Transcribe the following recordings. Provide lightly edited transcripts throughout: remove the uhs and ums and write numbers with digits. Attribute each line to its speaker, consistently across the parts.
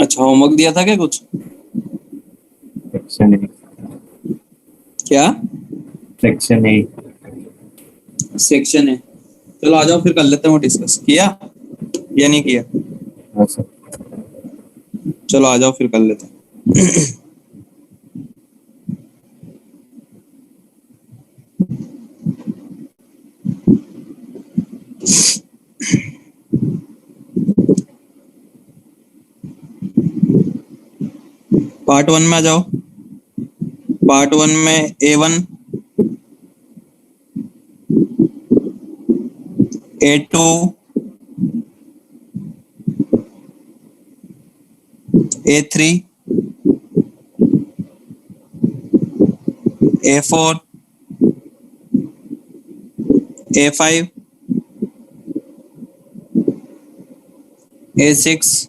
Speaker 1: अच्छा, होमवर्क दिया था क्या कुछ?
Speaker 2: Section A.
Speaker 1: क्या?
Speaker 2: सेक्शन ए।
Speaker 1: सेक्शन है। चलो आ जाओ फिर कर लेते हैं, वो डिस्कस किया या नहीं किया?
Speaker 2: हाँ सर।
Speaker 1: चलो आ जाओ फिर कर लेते हैं। पार्ट वन में आ जाओ। पार्ट वन में A1, A2, A3, A4, A5, A6,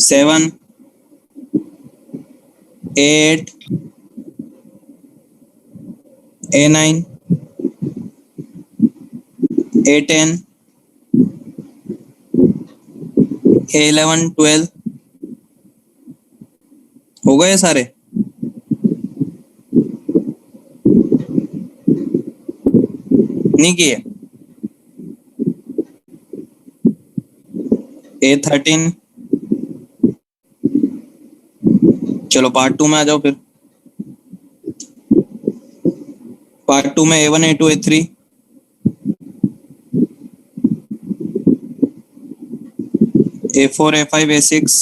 Speaker 1: 7, A8, A9, A10, A11, 12। हो गए सारे? नहीं किए? A13। चलो पार्ट टू में आ जाओ फिर। पार्ट टू में A1, A2, A3, A4, A5, A6,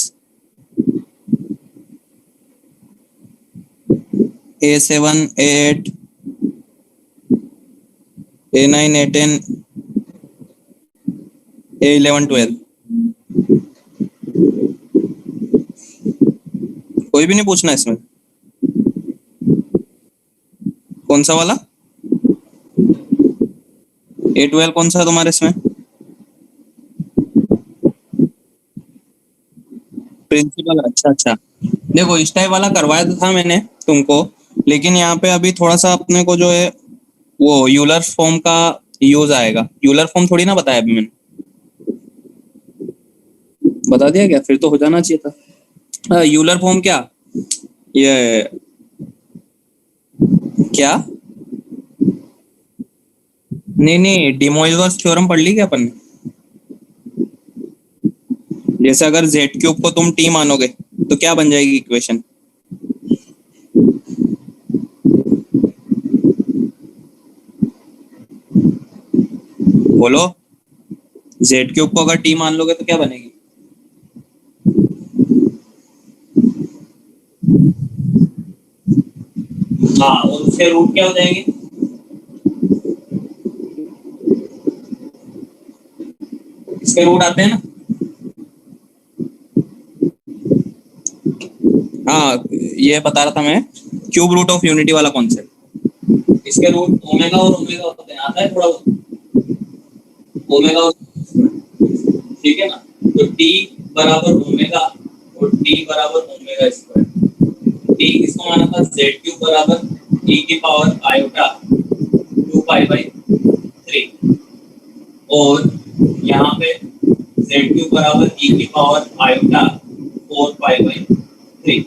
Speaker 1: A7, A8, A9, A10, A11, 12। कोई भी नहीं पूछना इसमें? कौन सा वाला? A12 कौन सा है तुम्हारे इसमें? प्रिंसिपल, अच्छा अच्छा। देखो इस टाइप वाला करवाया तो था मैंने तुमको, लेकिन यहाँ पे अभी थोड़ा सा अपने को जो है वो यूलर फॉर्म का यूज आएगा। यूलर फॉर्म थोड़ी ना बताया अभी मैंने। बता दिया क्या? फिर तो हो जाना चाहिए था। यूलर फॉर्म क्या? ये क्या? नहीं नहीं, डिमोइवर्स थ्योरम पढ़ ली क्या अपन ने? जैसे अगर जेड क्यूब को तुम टी मानोगे तो क्या बन जाएगी इक्वेशन? बोलो। जेड क्यूब को अगर टी मान लोगे तो क्या बनेगी? हाँ, और उसके रूट क्या हो जाएंगे? इसके रूट आते हैं ना। हाँ, ये बता रहा था मैं, क्यूब रूट ऑफ यूनिटी वाला कॉन्सेप्ट। इसके रूट ओमेगा और ओमेगा होते हैं, आता है थोड़ा बहुत ओमेगा और, ठीक है ना? तो टी बराबर ओमेगा और टी बराबर ओमेगा स्क्वायर। टी किसको माना था? जेड क्यूब बराबर ई की पावर आयोटा 2 पाई बाई 3, और यहाँ पे जेड क्यूब बराबर ई की पावर आयोटा 4 पाई बाई 3।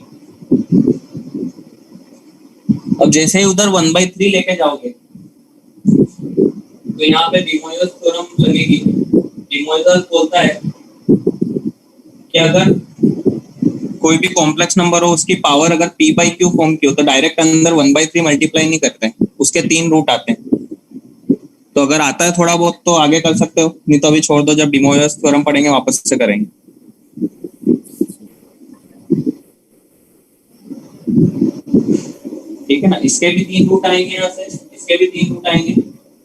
Speaker 1: अब जैसे ही उधर 1/3 लेके जाओगे तो यहाँ पे डिमोइवर्स थ्योरम लगेगी। डिमोइवर्स बोलता है कि अगर कोई भी कॉम्प्लेक्स नंबर हो, उसकी पावर अगर p बाई क्यू फॉर्म की हो तो डायरेक्ट अंदर 1/3 मल्टीप्लाई नहीं करते हैं, उसके 3 रूट आते हैं। तो अगर आता है थोड़ा बहुत तो आगे कर सकते हो, नहीं तो अभी छोड़ दो, जब डिमोइवर्स थ्योरम पढ़ेंगे वापस से करेंगे। ठीक है ना? इसके भी 3 रूट आएंगे यहाँ से, इसके भी 3 रूट आएंगे,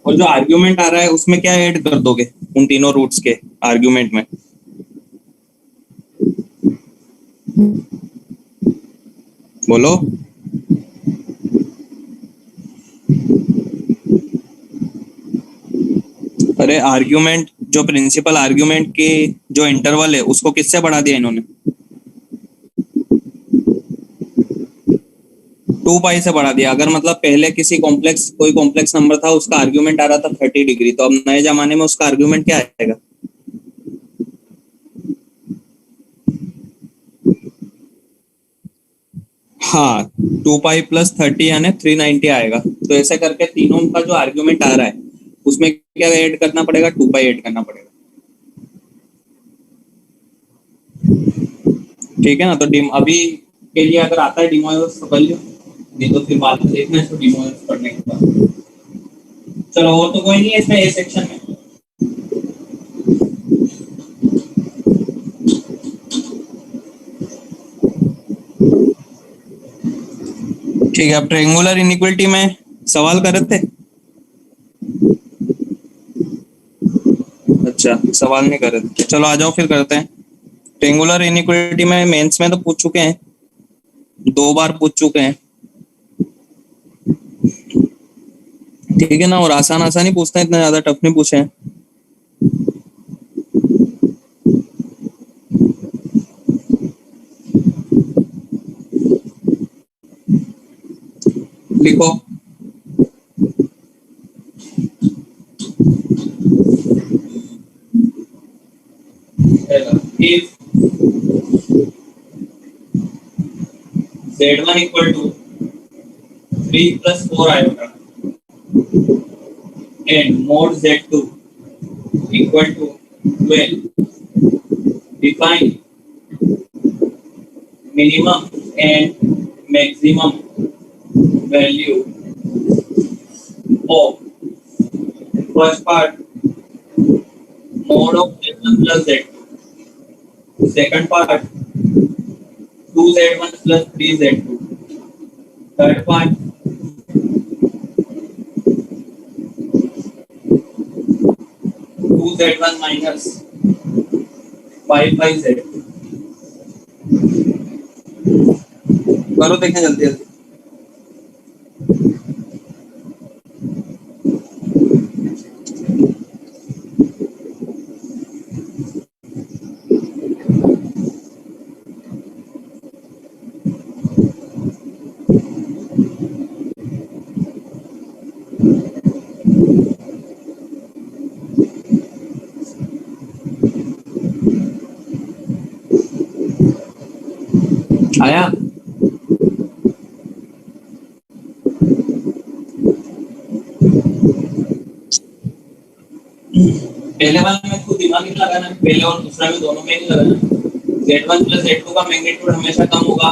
Speaker 1: और जो आर्ग्यूमेंट आ रहा है उसमें क्या ऐड कर दोगे उन तीनों रूट्स के आर्ग्यूमेंट में? बोलो। अरे आर्ग्यूमेंट, जो प्रिंसिपल आर्ग्यूमेंट के जो इंटरवल है उसको किससे बढ़ा दिया इन्होंने? 2 पाई से बढ़ा दिया। अगर मतलब पहले किसी कॉम्प्लेक्स, कोई कॉम्प्लेक्स नंबर था, उसका आर्ग्यूमेंट आ रहा था 30 डिग्री, तो अब नए जमाने में उसका आर्ग्यूमेंट क्या आएगा? हाँ 2 पाई + 30 यानी 390 आएगा। तो ऐसे करके तीनों का जो आर्ग्यूमेंट आ रहा है उसमें क्या ऐड करना पड़ेगा, 2 पाई ऐड करना पड़ेगा। ठीक है ना। तो अभी के लिए अगर आता है डिमोइवर्स तो कर लियो, नहीं तो फिर बाद में देखना है, तो डिमोइवर्स पढ़ने के बाद। चलो और तो कोई नहीं है इसमें ए सेक्शन में। ठीक है, अब ट्रायंगुलर इनइक्वालिटी में सवाल कर रहे थे। अच्छा सवाल नहीं कर रहे थे, चलो आ जाओ फिर करते हैं। ट्रायंगुलर इनइक्वालिटी में मेंस में तो पूछ चुके हैं, 2 बार पूछ चुके हैं। ठीक है ना, और आसान आसान ही पूछते हैं, इतना ज्यादा टफ नहीं पूछे हैं। लिखो if z1 equal to 3 plus 4 iota and mod z2 equal to 12, define minimum and maximum value of first part mod of z1 plus z2, second part 2z1 plus 3z2, third part 2z1 minus 5z2। करो देखें जल्दी जल्दी। आया पहले वाले में खुद दिमाग नहीं लगाना, पहले और दूसरा में दोनों में नहीं लगाना। z1 प्लस z2 का मैग्नीट्यूड हमेशा कम होगा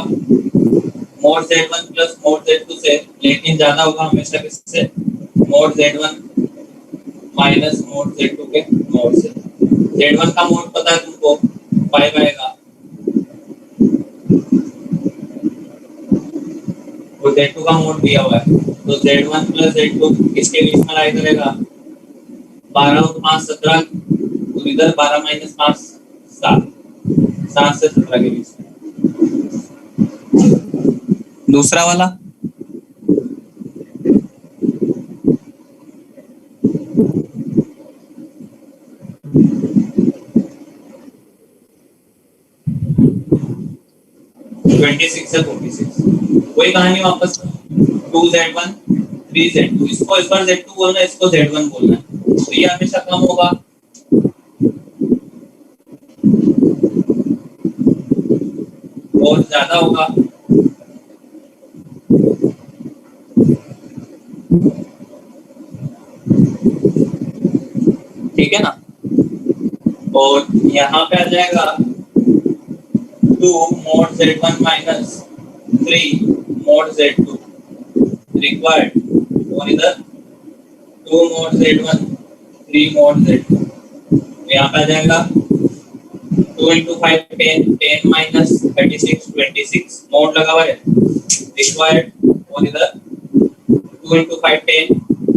Speaker 1: mode z1 plus mode z2 से, लेकिन ज्यादा होगा हमेशा किससे, mode z1 minus mode z2 के मोड से। z1 का मोड पता है तुमको 5 आएगा, और z2 का मोड दिया हुआ है, तो z1 प्लस z2 किसके बीच में लाई करेगा, 12 और 5 17, और इधर 12 माइनस 5 7, 7 से 17 के बीच में। दूसरा वाला 26 से 46, वही कहानी वापस 2z1 3z2, इसको इस बार z2 बोलना है, इसको z1 बोलना है, तो ये हमेशा कम होगा और ज्यादा होगा। ठीक है ना, और यहाँ पे आ जाएगा 2 mod z1 minus 3 mod z2 required, और इधर 2 mod z1 3 mod z2, यहाँ पे आ जाएगा 2 into 5 10, 10 minus 36 26, mod लगा हुआ है required, और इधर 2 into 5 10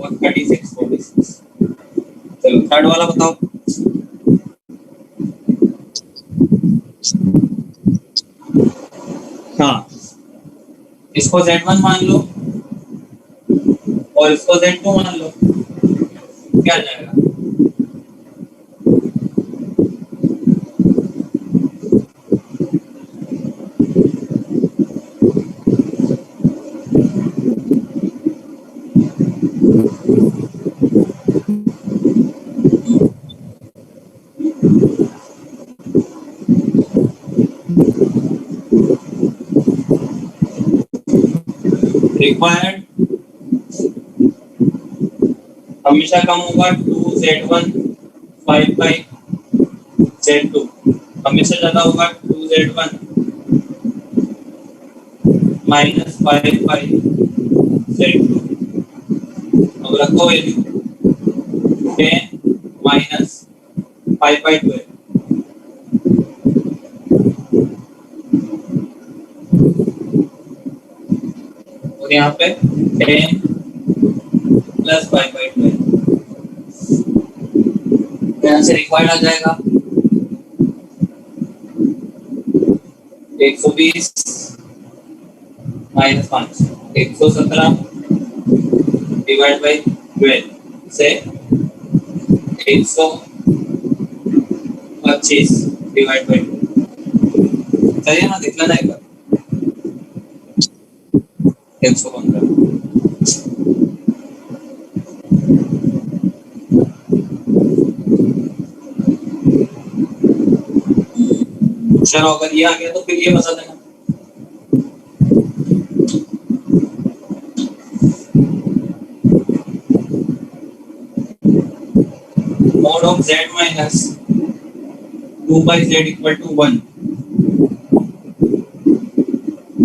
Speaker 1: और 36 46। चलो थर्ड वाला बताओ। हाँ इसको z1 मान लो और इसको z2 मान लो, क्या जाएगा, रिक्वायर्ड हमेशा कम होगा 2z1 5 z2, हमेशा ज्यादा होगा 2z1 माइनस 5 z2। अब रखो वैल्यू 10 माइनस 5/12 और यहाँ पे 10 प्लस 5/12, यहाँ से रिक्वायर्ड आ जाएगा 120 माइनस 5 117 डिवाइड बाई 12 से 125 डिवाइड बाई 2। सही है ना, देख लेना एक बार 115। चलो अगर ये आ गया तो फिर ये बता देना। Mod of z minus 2/z equal to 1,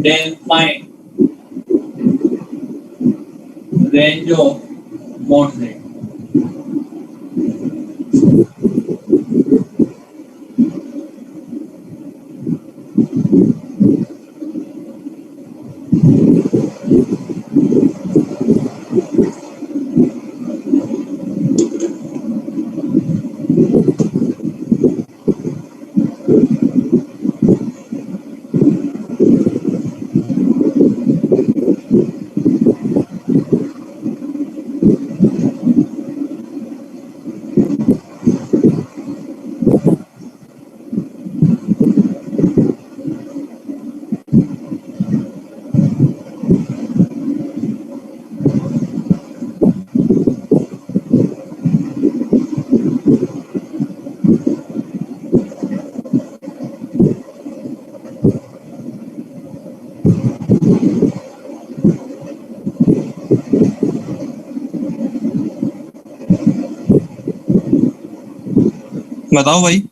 Speaker 1: then find range of mod z। बताओ भाई।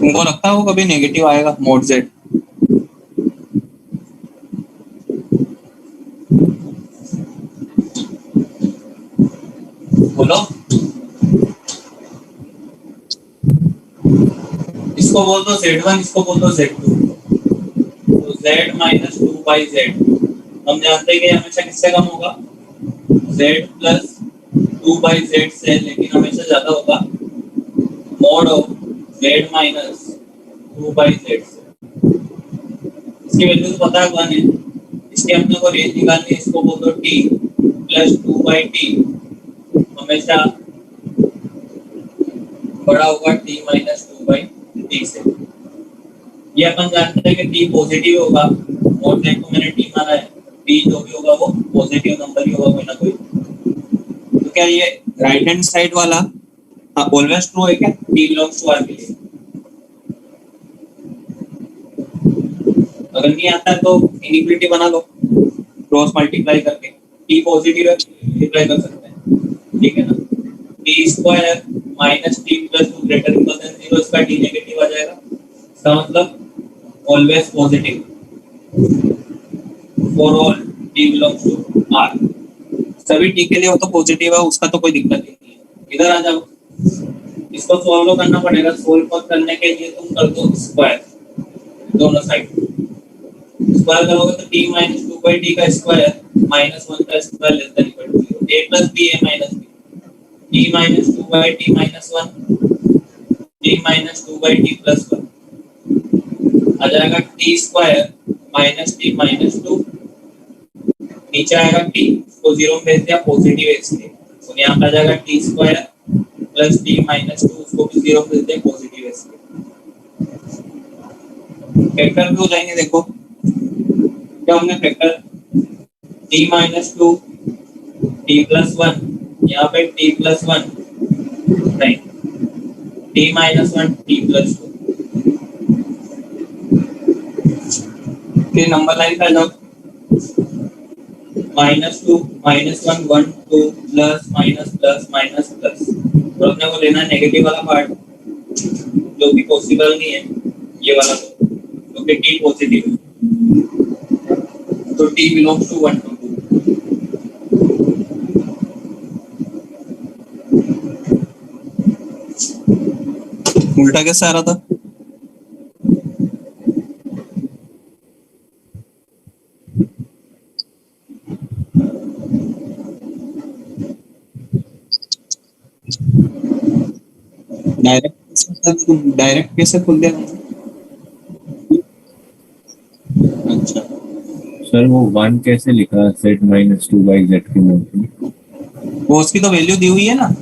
Speaker 1: तुमको लगता है वो कभी नेगेटिव आएगा मोड z? बोलो। इसको बोल दो z1, इसको बोल दो z2, तो z माइनस 2/z हम जानते हैं कि हमेशा किससे कम होगा, z प्लस 2/z से, लेकिन हमेशा ज्यादा होगा mode of z minus 2/z से। इसकी वैल्यू तो पता है 1 है, इसके अपने को रेंज निकालनी है, इसको बोल दो t प्लस 2/t हमेशा बड़ा होगा t माइनस 2/t से। ये अपन जानते हैं कि t पॉजिटिव होगा, मोड z को मैंने t माना है, t जो भी होगा वो पॉजिटिव नंबर ही होगा कोई ना कोई। तो क्या ये राइट हैंड साइड वाला ऑलवेज ट्रू है क्या t बिलोंग्स टू r के लिए? अगर नहीं आता है तो इनइक्वालिटी बना लो। क्रॉस मल्टीप्लाई करके, टी पॉजिटिव है मल्टीप्लाई कर सकते हैं, ठीक है ना। T square minus T plus two greater equal than zero, इसका टी नेगेटिव आ जाएगा, इसका मतलब always positive for all T belongs to R, सभी टी के लिए वो तो पॉजिटिव है, उसका तो कोई दिक्कत नहीं है। इधर आ जाओ, इसको सॉल्व करना पड़ेगा, सॉल्व करने के लिए तुम कर दो स्क्वायर दोनों साइड, स्क्वायर करोगे तो t minus two by T का स्क्वायर माइनस वन का square less than equal to zero, a plus B A minus B, t minus two by T minus one, t minus two by T plus one आ जाएगा, t square minus T minus two, नीचे आएगा t को zero में भेज दिया positive है इसलिए, तो यहाँ पे आ जाएगा t square plus T minus to, उसको भी जीरो में भेज दिया पॉजिटिव है इसलिए, फैक्टर भी हो जाएंगे। देखो क्या हमने factor t minus to T plus one, यहाँ पे t प्लस वन नहीं t minus one T plus to, फिर नंबर लाइन पे जाओ, minus two minus one one two plus minus plus minus plus, और अपने को लेना नेगेटिव वाला पार्ट जो कि पॉसिबल नहीं है, ये वाला तो फिर टी पॉजिटिव है तो T belongs to one two two, उल्टा कैसे आ रहा था? डायरेक्ट कैसे खोल दिया? अच्छा
Speaker 2: सर वो वन कैसे लिखा z minus two by Z के मॉडल में?
Speaker 1: वो उसकी तो वैल्यू दी हुई है ना,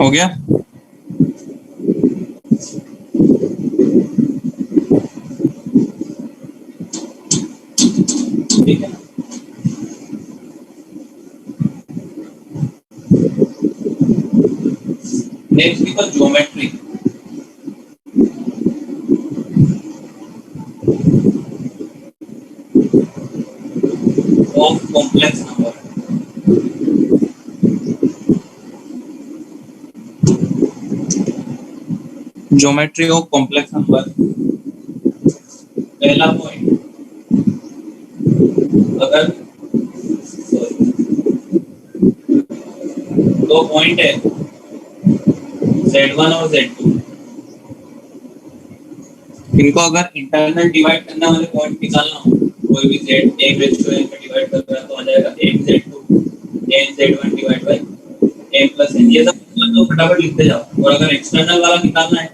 Speaker 1: हो गया। ठीक है, नेक्स्ट की पर geometry of complex number, geometry of complex number, पहला पॉइंट, अगर दो पॉइंट है Z1 और Z2, इनको अगर इंटरनल डिवाइड करने वाले पॉइंट निकालना हो, कोई भी z एक रेशियो n में डिवाइड कर रहा है तो आ जाएगा m z2 n z1 divide by m plus n, ये सब तो फटाफट लिखते जाओ। और अगर एक्सटर्नल वाला निकालना है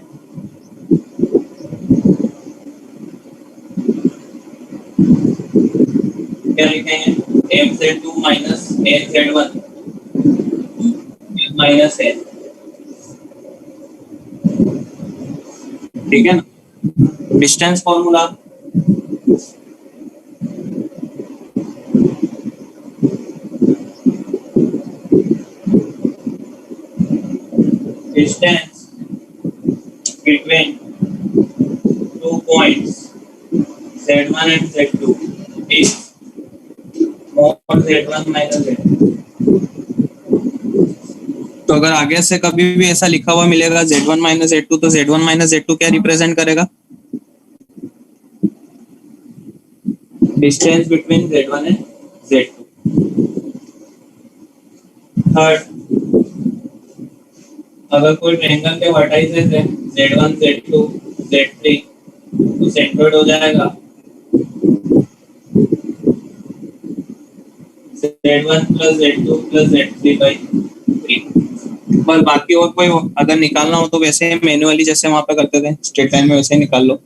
Speaker 1: क्या लिखेंगे, m z2 minus n z1 minus n, ठीक है ना। Distance formula, distance between two points Z1 and Z2 is mod mod z1 minus z2। तो अगर आगे से कभी भी ऐसा लिखा हुआ मिलेगा z1 माइनस z2, तो z1 माइनस z2 क्या रिप्रेजेंट करेगा? Distance between z1 and z2। Third, अगर कोई ट्रायंगल के वर्टाइसेस है z1 z2 z3, तो सेंट्रोइड हो जाएगा z1 plus z2 plus z3 by 3। बस बाकी और कोई अगर निकालना हो तो वैसे मैन्युअली जैसे वहां पे करते थे स्ट्रेट लाइन में वैसे ही निकाल लो।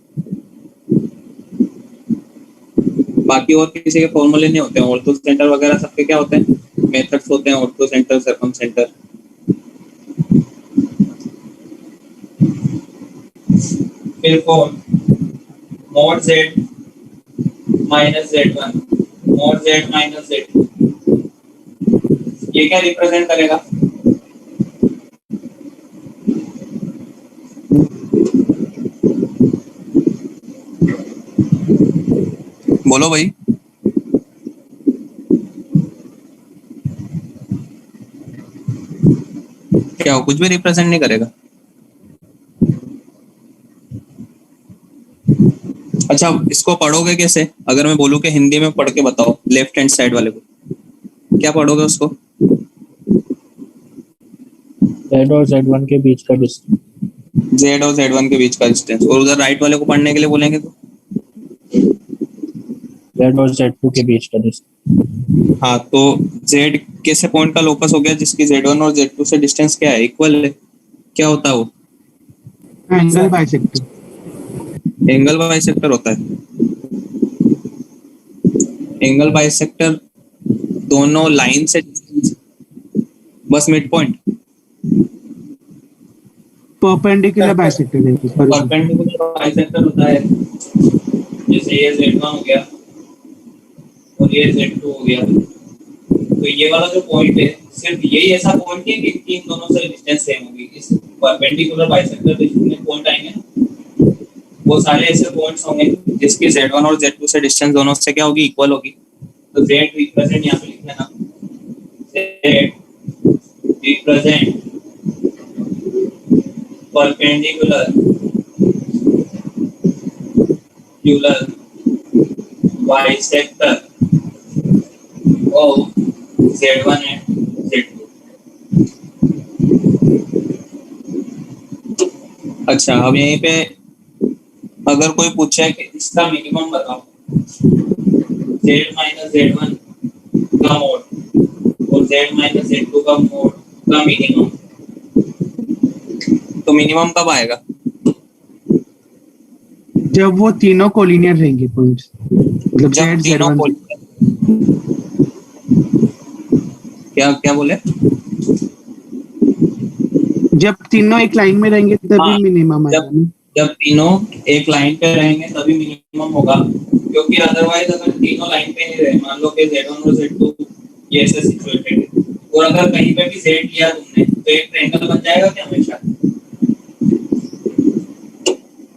Speaker 1: बाकी और किसी के फॉर्मूले नहीं होते हैं। ऑर्थो सेंटर वगैरह सबके क्या होते हैं? मेथड्स होते हैं, ऑर्थो सेंटर, सर्कम सेंटर। फिर mod z minus z1 mod z minus z2, ये क्या रिप्रेजेंट करेगा? बोलो भाई। क्या कुछ भी रिप्रेजेंट नहीं करेगा? अच्छा, इसको पढ़ोगे कैसे? अगर मैं बोलूं कि हिंदी में पढ़ के बताओ लेफ्ट हैंड साइड वाले को, क्या पढ़ोगे उसको?
Speaker 3: z और z1 के बीच का डिस्टेंस।
Speaker 1: z और z1 के बीच का डिस्टेंस। और उधर राइट वाले को पढ़ने के लिए बोलेंगे तो
Speaker 3: z और z2 के बीच का डिस्टेंस।
Speaker 1: हाँ, तो z कैसे पॉइंट का लोकस हो गया जिसकी z1 और z2 से डिस्टेंस क्या है? इक्वल है। क्या होता है वो?
Speaker 4: Angle bisector.
Speaker 1: एंगल बाइसेक्टर होता है। एंगल बाइसेक्टर दोनों लाइन से बस मिड पॉइंट।
Speaker 4: परपेंडिकुलर बाइसेक्टर है।
Speaker 1: परपेंडिकुलर बाइसेक्टर होता है जैसे ये z1 हो गया और ये z2 हो गया। तो ये वाला जो पॉइंट है सिर्फ यही ऐसा पॉइंट है कि इन दोनों से डिस्टेंस सेम होगी। इस परपेंडिकुलर बाइसेक्टर पे जितने पॉइंट आएंगे वो सारे ऐसे पॉइंट्स होंगे जिसकी z1 और z2 से डिस्टेंस दोनों से क्या होगी? इक्वल होगी। तो z रिप्रेजेंट यहाँ पे लिख लेना, z represent perpendicular bisector of z1 and z2। अच्छा, अब यहीं पे अगर कोई पूछे कि इसका मिनिमम बताओ, z माइनस z1 का मोड और z माइनस z2 का मोड का मिनिमम, तो मिनिमम कब आएगा?
Speaker 4: जब वो तीनों कोलिनियर रहेंगे पॉइंट्स, मतलब
Speaker 1: जब
Speaker 4: z
Speaker 1: तीनों
Speaker 4: z1
Speaker 1: क्या क्या बोले?
Speaker 4: जब तीनों एक लाइन में रहेंगे तभी
Speaker 1: हाँ,
Speaker 4: मिनिमम आएगा।
Speaker 1: जब तीनों एक लाइन पे रहेंगे तभी मिनिमम होगा, क्योंकि अदरवाइज अगर तीनों लाइन पे नहीं रहे, मान लो कि z1 और z2 ये ऐसे सिचुएटेड है और अगर कहीं पे भी z लिया तुमने तो एक ट्रायंगल बन जाएगा क्या हमेशा?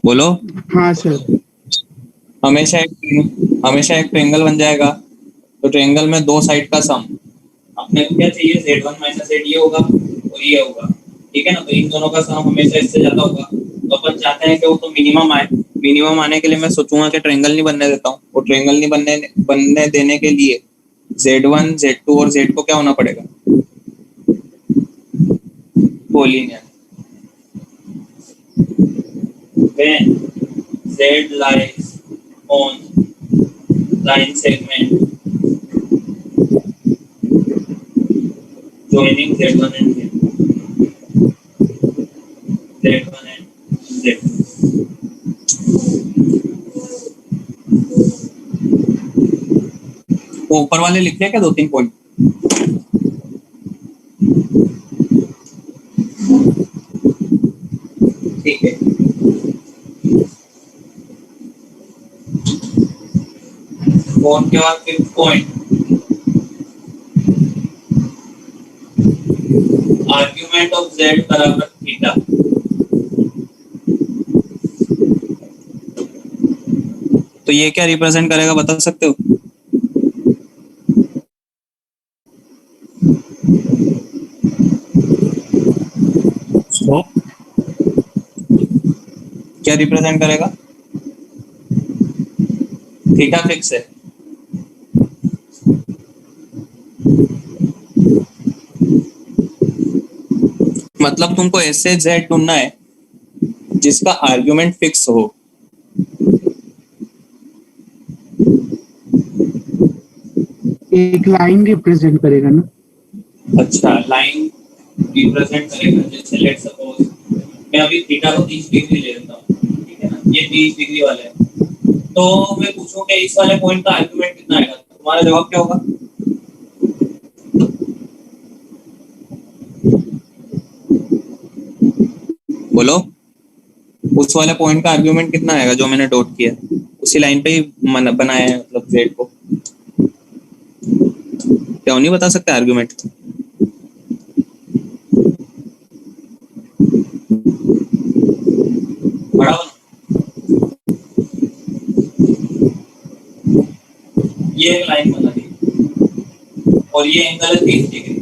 Speaker 1: बोलो।
Speaker 4: हाँ सर।
Speaker 1: हमेशा एक ट्रायंगल बन जाएगा। तो ट्रायंगल में दो साइड का सम, अपने को क्या चाहिए? z1 माइनस z ये होगा और ये होगा, ठीक है ना? तो इन दोनों का सम हमेशा इससे ज्यादा होगा। तो अपन चाहते हैं कि वो तो मिनिमम आए। मिनिमम आने के लिए मैं सोचूंगा कि ट्रायंगल नहीं बनने देता हूँ, और ट्रायंगल नहीं बनने देने के लिए z1 z2 और z को क्या होना पड़ेगा? Collinear. When z lies on line segment joining z1 and z1 and z2। वो ऊपर वाले लिखे क्या 2-3 पॉइंट? ठीक है। फोन के बाद 5th point, argument of z बराबर थीटा। तो ये क्या रिप्रेजेंट करेगा बता सकते हो?
Speaker 3: वो
Speaker 1: क्या रिप्रेजेंट करेगा? थीटा फिक्स है। मतलब तुमको ऐसे जेड ढूंढना है जिसका आर्गुमेंट फिक्स हो।
Speaker 4: एक लाइन रिप्रेजेंट करेगा ना।
Speaker 1: अच्छा, लाइन रिप्रेजेंट करेगा। जैसे लेट सपोज मैं अभी थीटा को 30 डिग्री ले लेता हूँ, ठीक है ना, ये 30 डिग्री वाला है। तो मैं पूछूंगा इस वाले पॉइंट का आर्गुमेंट कितना आएगा, तुम्हारा जवाब क्या होगा? बोलो, उस वाले पॉइंट का आर्गुमेंट कितना आएगा जो मैंने डॉट किया, उसी लाइन पे ही बनाया है, मतलब जेड को। क्यों नहीं बता सकते आर्गुमेंट? बड़ा बना। ये एक लाइन बना दी और ये एंगल है 30 डिग्री।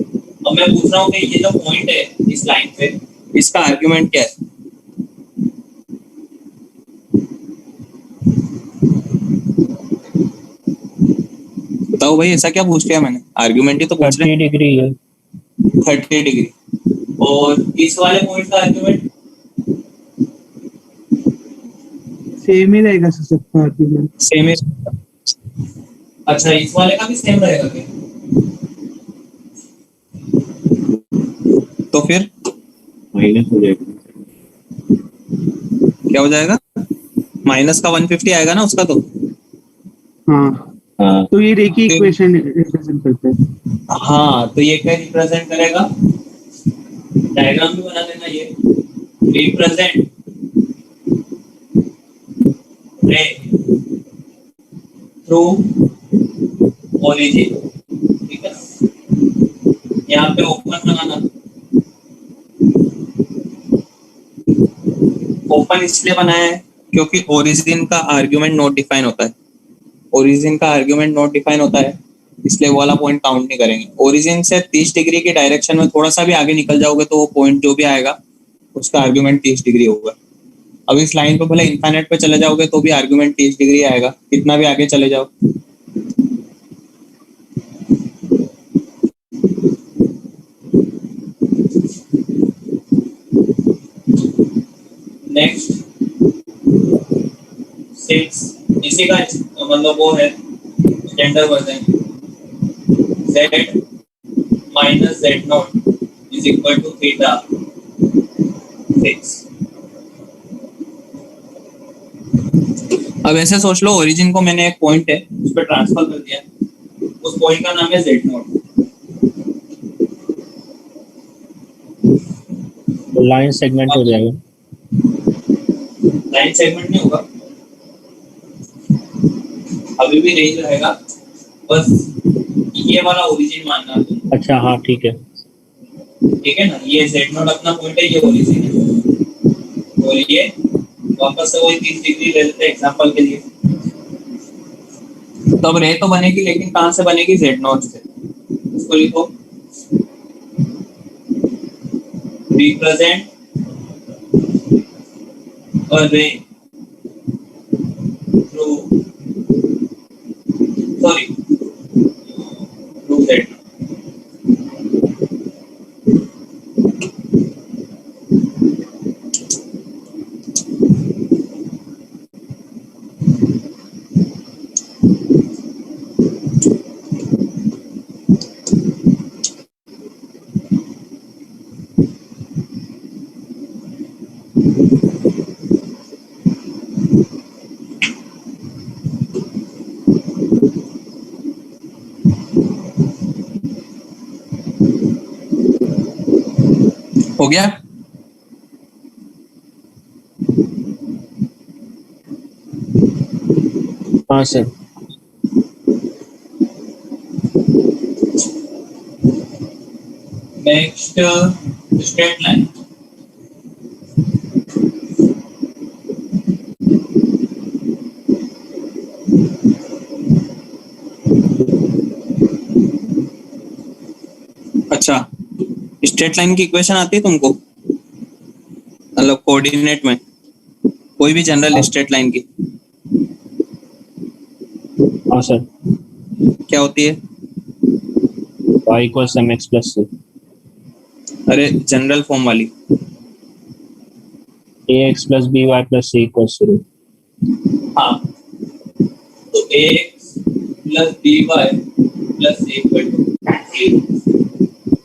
Speaker 1: अब मैं पूछ रहा हूँ कि ये जो पॉइंट है इस लाइन पे, इसका आर्गुमेंट क्या है? बताओ भाई, ऐसा क्या पूछ लिया मैंने? आर्गुमेंट ही तो पूछ रहे
Speaker 3: 30 डिग्री है।
Speaker 1: 30 डिग्री। और इस वाले पॉइंट का आर्गुमेंट
Speaker 4: सेम ही रहेगा सबका आर्गुमेंट।
Speaker 1: सेम है। अच्छा, इस वाले का भी सेम रहेगा क्या? तो फिर
Speaker 2: माइनस हो जाएगा।
Speaker 1: क्या हो जाएगा? माइनस का 150 आएगा ना उसका तो।
Speaker 4: हाँ,
Speaker 2: हाँ,
Speaker 4: तो ये रेखी इक्वेशन रिप्रेजेंट करता है।
Speaker 1: हाँ, तो ये क्या रिप्रेजेंट करेगा? डायग्राम भी बना देना। ये रिप्रेजेंट रे थ्रू ओरिजिन, ठीक है। यहाँ पे ओपन लगाना। ओपन इसलिए बनाया है क्योंकि ओरिजिन का आर्गुमेंट नॉट डिफाइन होता है। ओरिजिन का आर्गुमेंट नॉट डिफाइन होता है, इसलिए वो वाला पॉइंट काउंट नहीं करेंगे। ओरिजिन से 30 डिग्री की डायरेक्शन में थोड़ा सा भी आगे निकल जाओगे तो वो पॉइंट जो भी आएगा उसका आर्गुमेंट 30 डिग्री होगा। अब इस लाइन पे भले इनफाइनाइट पे चले जाओगे तो भी आर्गुमेंट 30 डिग्री आएगा, कितना भी आगे चले जाओ। नेक्स्ट 6, इसी का मतलब वो है standard version. z minus Z not is equal to theta 6। अब ऐसे सोच लो, ओरिजिन को मैंने एक पॉइंट है उस पर ट्रांसफर कर दिया, उस पॉइंट का नाम है जेड नॉट।
Speaker 3: तो लाइन सेगमेंट हो जाएगा।
Speaker 1: लाइन सेगमेंट नहीं होगा, अभी भी रेंज रहेगा, बस ये वाला ओरिजिन मानना है।
Speaker 3: अच्छा हाँ ठीक है।
Speaker 1: ठीक है ना, ये जेड नॉट अपना पॉइंट है, ये ओरिजिन है, और ये वापस से वही 30 डिग्री ले लेते हैं एग्जांपल के लिए। तब रे तो बनेगी, लेकिन कहां से बनेगी? जेड नॉट से। इसको लिखो represent a ray through Z। हो गया?
Speaker 3: हाँ सर।
Speaker 1: Next straight line. अच्छा, स्ट्रेट लाइन की इक्वेशन आती है तुमको? कोऑर्डिनेट में कोई भी जनरल स्ट्रेट लाइन की
Speaker 3: हाँ सर,
Speaker 1: क्या होती है?
Speaker 3: y equals mx plus c,
Speaker 1: अरे जनरल फॉर्म वाली।
Speaker 3: ax plus by plus c equals 0.
Speaker 1: हाँ, तो ax plus B Y plus C equal to.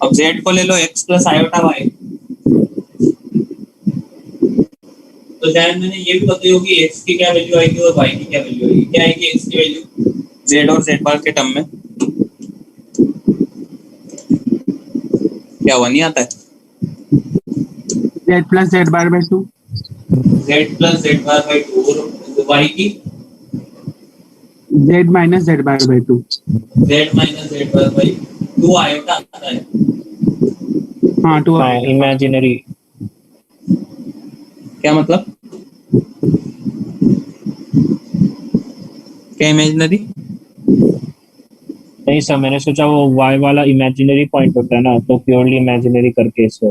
Speaker 1: अब z को ले लो x प्लस आयोटा वाई। तो ध्यान मैंने ये भी बताई होगी x की क्या वैल्यू आएगी और y की क्या वैल्यू आएगी। क्या आएगी x की वैल्यू z और z बार के टर्म में? क्या हुआ, नहीं आता है?
Speaker 4: z plus z bar by 2.
Speaker 1: z plus z bar by 2 और y की
Speaker 4: z minus z bar by 2.
Speaker 1: z minus z bar by 2 iota आता है।
Speaker 4: हाँ 2.
Speaker 3: हाँ, इमेजिनरी।
Speaker 1: क्या मतलब? क्या इमेजिनरी?
Speaker 3: नहीं सर, मैंने सोचा वो y वाला इमेजिनरी पॉइंट होता है ना, तो प्योरली इमेजिनरी करके इसे।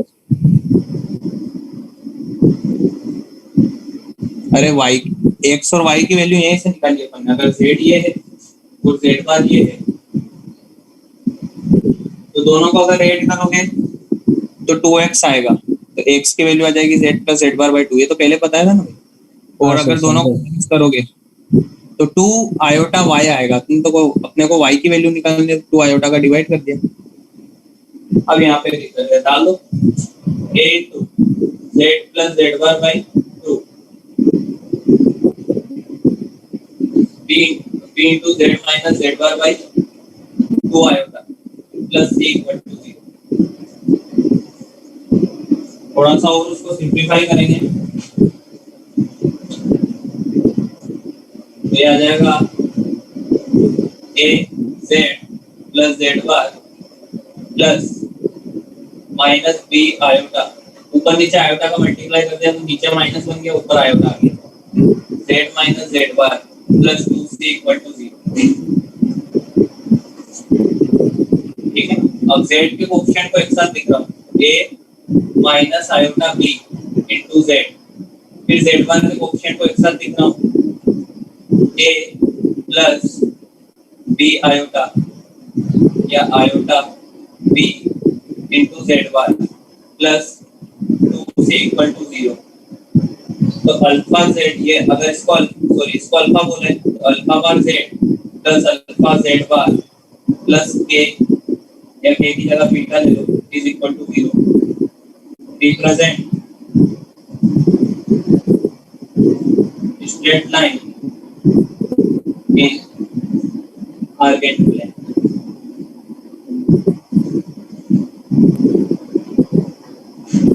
Speaker 1: अरे y x और y की वैल्यू यहीं से निकालिए अपन ने। अगर z ये है और z बार ये है तो दोनों को अगर ऐड करोगे तो 2x आएगा। तो x की वैल्यू आ जाएगी z plus z bar by 2। ये तो पहले पता है ना। और
Speaker 3: हाँ,
Speaker 1: अगर
Speaker 3: सर,
Speaker 1: दोनों को
Speaker 3: समझा।
Speaker 1: मिक्स करोगे तो 2 आयोटा y आएगा। तुम तो अपने को y की वैल्यू निकालनी है, 2 आयोटा का डिवाइड कर दिया। अब यहाँ पे डाल दो a into z plus z bar by 2 b into z minus z bar by 2 iota plus c equal to 0। थोड़ा सा और उसको सिंपलीफाई करेंगे तो ये आ जाएगा a z plus z bar plus minus b iota. ऊपर नीचे आयोटा का मल्टीप्लाई कर दिया तो नीचे माइनस बन गया, ऊपर आयोटा आ गया। z minus z bar plus 2c equal to 0। ठीक है। अब z के कोएफिशिएंट को एक साथ लिख रहा हूँ, a minus iota b into z। फिर z1 के कोएफिशिएंट को एक साथ लिख रहा हूँ, a प्लस b आयोटा या iota b into z bar plus 2c equal to 0। तो अल्फा z ये अगर इसको अल्फा बोले तो alpha bar z plus alpha z bar plus k या k की जगह बीटा ले लो is equal to 0। Represent straight line in Argand plane.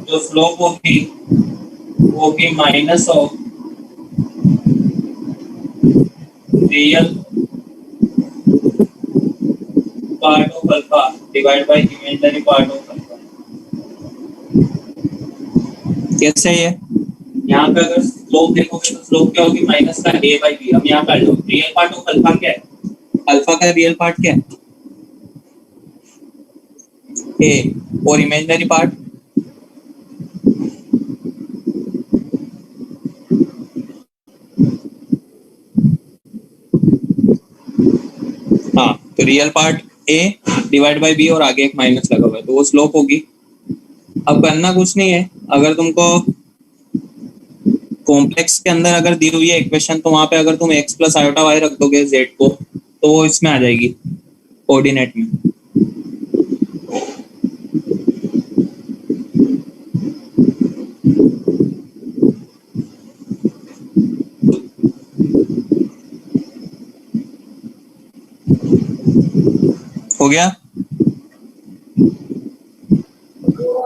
Speaker 1: जो स्लोप होगी वो होगी minus of real part of alpha divide by imaginary part of alpha. कैसे है? यहाँ पे अगर स्लोप देखोगे तो स्लोप क्या होगी, माइनस का a बाई बी। हम यहाँ कर लो रियल पार्ट ऑफ अल्फा क्या है, अल्फा का रियल पार्ट क्या है a, और इमेजिनरी पार्ट हाँ, तो real part a divide by b और आगे एक माइनस लगा हुआ है तो वो स्लोप होगी। अब करना कुछ नहीं है, अगर तुमको कॉम्प्लेक्स के अंदर अगर दी हुई है इक्वेशन तो वहां पे अगर तुम x प्लस आयोटा y रख दोगे z को तो वो इसमें आ जाएगी कोऑर्डिनेट में। हो गया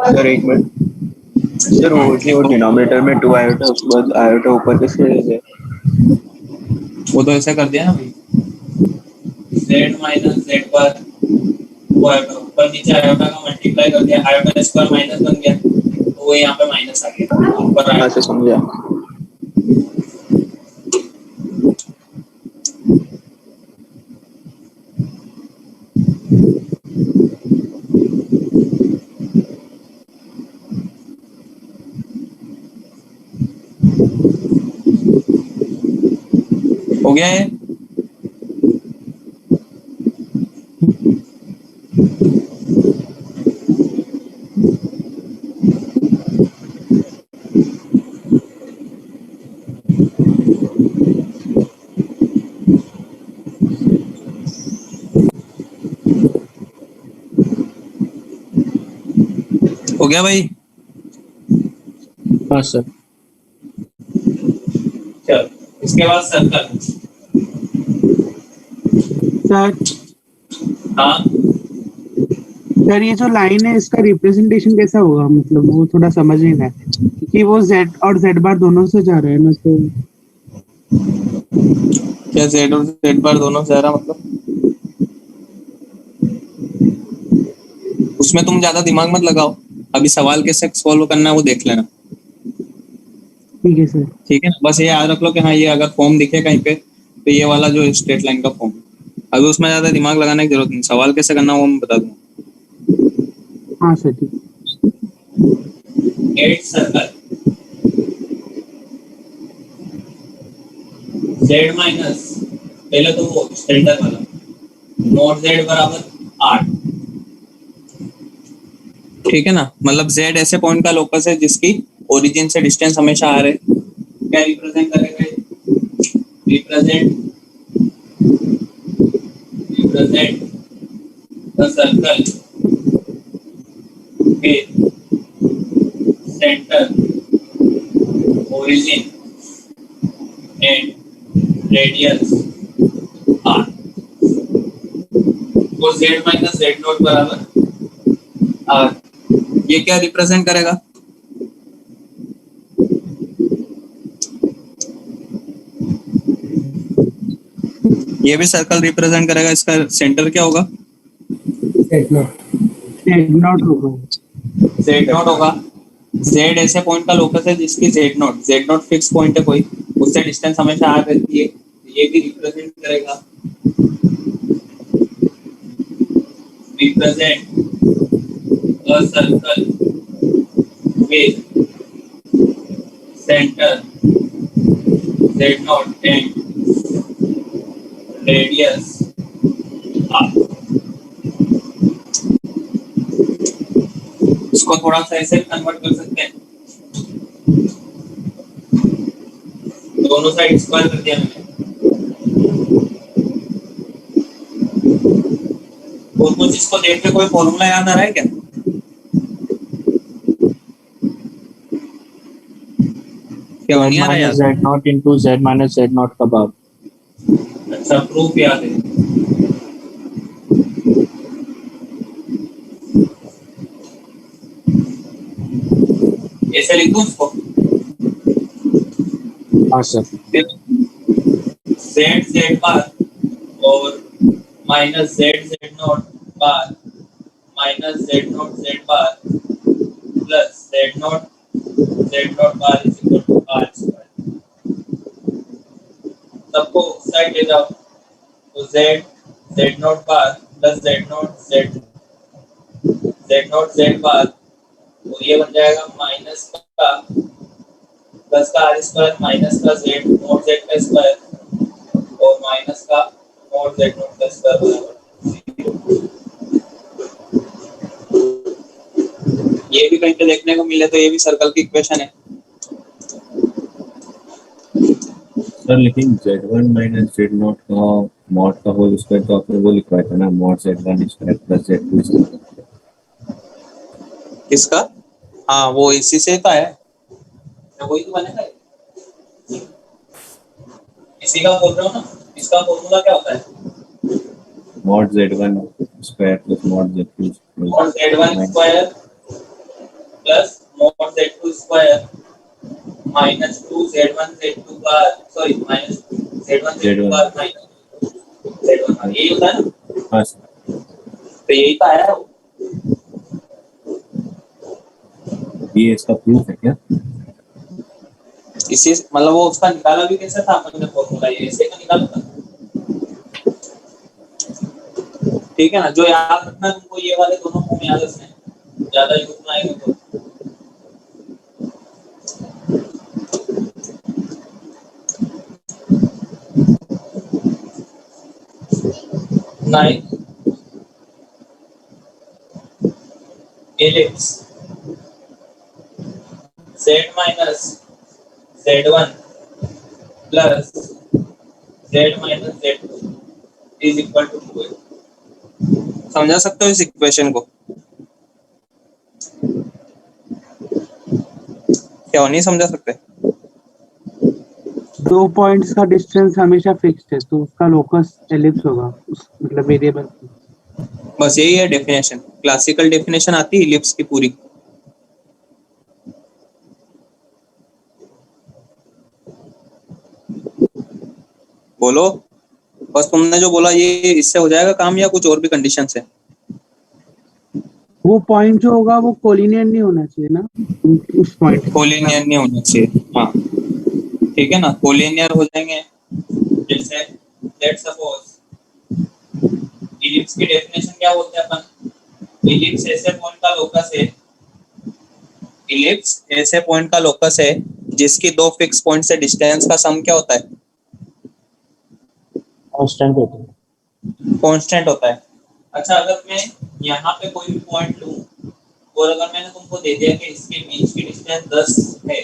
Speaker 5: सर एक मिनट सर, वो जो डिनोमिनेटर में 2 आयोटा उसके बाद आयोटा ऊपर कैसे है?
Speaker 1: वो तो ऐसा कर दिया ना भाई, z माइनस z पर 2 आयोटा ऊपर नीचे आयोटा का मल्टीप्लाई कर दिया, आयोटा स्क्वायर माइनस बन गया तो वो यहाँ पे माइनस आ गया ऊपर आया।
Speaker 5: अच्छा समझा।
Speaker 1: हो गया ये? हो गया भाई?
Speaker 3: हाँ सर।
Speaker 1: चल इसके बाद सर्कल।
Speaker 4: सर
Speaker 1: हाँ
Speaker 4: सर ये जो लाइन है इसका रिप्रेजेंटेशन कैसा होगा, मतलब वो थोड़ा समझ नहीं रहा है क्योंकि वो z और z बार दोनों से जा रहा है ना, तो
Speaker 1: क्या जेड और जेड बार दोनों से आ रहा मतलब? उसमें तुम ज्यादा दिमाग मत लगाओ, अभी सवाल कैसे सॉल्व करना है वो देख लेना।
Speaker 4: ठीक है सर।
Speaker 1: ठीक है ना, बस ये याद रख लो कि हाँ ये अगर फॉर्म दिखे कहीं पे तो ये वाला जो स्ट्रेट लाइन का फॉर्म, अभी उसमें ज्यादा दिमाग लगाने की जरूरत नहीं, सवाल कैसे करना है वो मैं बता दूंगा।
Speaker 4: हाँ सर ठीक।
Speaker 1: 8 सर्कल z माइनस, पहले तो वो सेंटर वाला नॉट z बराबर 8। ठीक है ना, मतलब z ऐसे पॉइंट का लोकस है जिसकी ओरिजिन से डिस्टेंस हमेशा r है। क्या रिप्रेजेंट करेगा? Represent the circle with centre origin and radius r। तो z माइनस z नॉट बराबर r, ये क्या रिप्रेजेंट करेगा? ये भी सर्कल रिप्रेजेंट करेगा, इसका सेंटर क्या होगा?
Speaker 4: z नॉट होगा।
Speaker 1: z नॉट होगा। z ऐसे पॉइंट का लोकस है जिसकी z नॉट फिक्स पॉइंट है कोई, उससे डिस्टेंस हमेशा r रहती है, ये भी रिप्रेजेंट करेगा। Represent a circle with centre z not and radius r। इसको थोड़ा सा ऐसे कन्वर्ट कर सकते हैं, दोनों साइड स्क्वायर कर दिया मैंने। और कुछ इसको देख के कोई फॉर्मूला याद आ रहा है क्या? क्या
Speaker 3: z
Speaker 1: नहीं आ रहा
Speaker 3: माइनस
Speaker 1: याद?
Speaker 3: z not into z minus z not का भाग।
Speaker 1: अच्छा प्रूफ याद है। ऐसे लिख दूं इसको?
Speaker 3: हाँ सर।
Speaker 1: z z बार और minus z z not bar minus z not z bar plus z not bar is equal to r square. सबको साइड ले जाओ, तो z not bar plus z not z bar, तो ये बन जाएगा minus का प्लस का r स्क्वायर माइनस का z नॉट z का स्क्वायर और माइनस का नॉट z नॉट का स्क्वायर बराबर 0। ये भी कहीं पे देखने को मिले तो ये भी सर्कल की इक्वेशन है।
Speaker 2: सर लेकिन z1 माइनस z नॉट का मॉड का होल स्क्वायर तो आपने वो लिखवाया था ना, mod z1 square plus z2 square.
Speaker 1: किसका? हाँ वो इसी से का है, वही तो बनेगा, इसी का बोल रहा हूँ ना। इसका फॉर्मूला क्या होता है?
Speaker 2: Mod z1 square plus mod z2
Speaker 1: mod z1 square plus mod z2 square minus 2 z1 z2 का, सॉरी माइनस z1 z2 का माइनस z1, यही होता है ना?
Speaker 2: हाँ सर।
Speaker 1: तो यही तो आया है।
Speaker 2: ये इसका प्रूफ है क्या?
Speaker 1: इसी मतलब वो उसका निकाला भी कैसे था अपन ने फॉर्मूला, ये ऐसे का निकाला था। ठीक है ना, जो याद रखना तुमको ये वाले दोनों फॉर्म याद रखने, ज्यादा यूज ना आएगा तो। 9 ellipse z minus z1 plus z minus z2 is equal to 2 है। समझा सकते हो इस इक्वेशन को? क्या नहीं समझा सकते?
Speaker 4: दो पॉइंट्स का डिस्टेंस हमेशा फिक्स्ड है तो उसका लोकस एलिप्स होगा मतलब वेरिएबल।
Speaker 1: बस यही है डेफिनेशन, क्लासिकल डेफिनेशन आती है इलिप्स की पूरी। बोलो, बस तुमने जो बोला ये इससे हो जाएगा काम या कुछ और भी कंडीशन है?
Speaker 4: वो पॉइंट जो होगा वो कोलिनियर नहीं होना चाहिए ना उस पॉइंट।
Speaker 1: कोलिनियर नहीं होना चाहिए, हाँ ठीक है ना, कोलिनियर हो जाएंगे। जैसे लेट्स सपोज इलिप्स की डेफिनेशन क्या बोलते हैं अपन? इलिप्स ऐसे पॉइंट का लोकस है, इलिप्स ऐसे पॉइंट का लोकस है जिसकी दो फिक्स पॉइंट से डिस्टेंस का सम क्या होता है?
Speaker 3: कांस्टेंट होता है।
Speaker 1: कांस्टेंट होता है। अच्छा, अगर मैं यहाँ पे कोई भी पॉइंट लूं और अगर मैंने तुमको दे दिया कि इसके बीच की डिस्टेंस 10 है,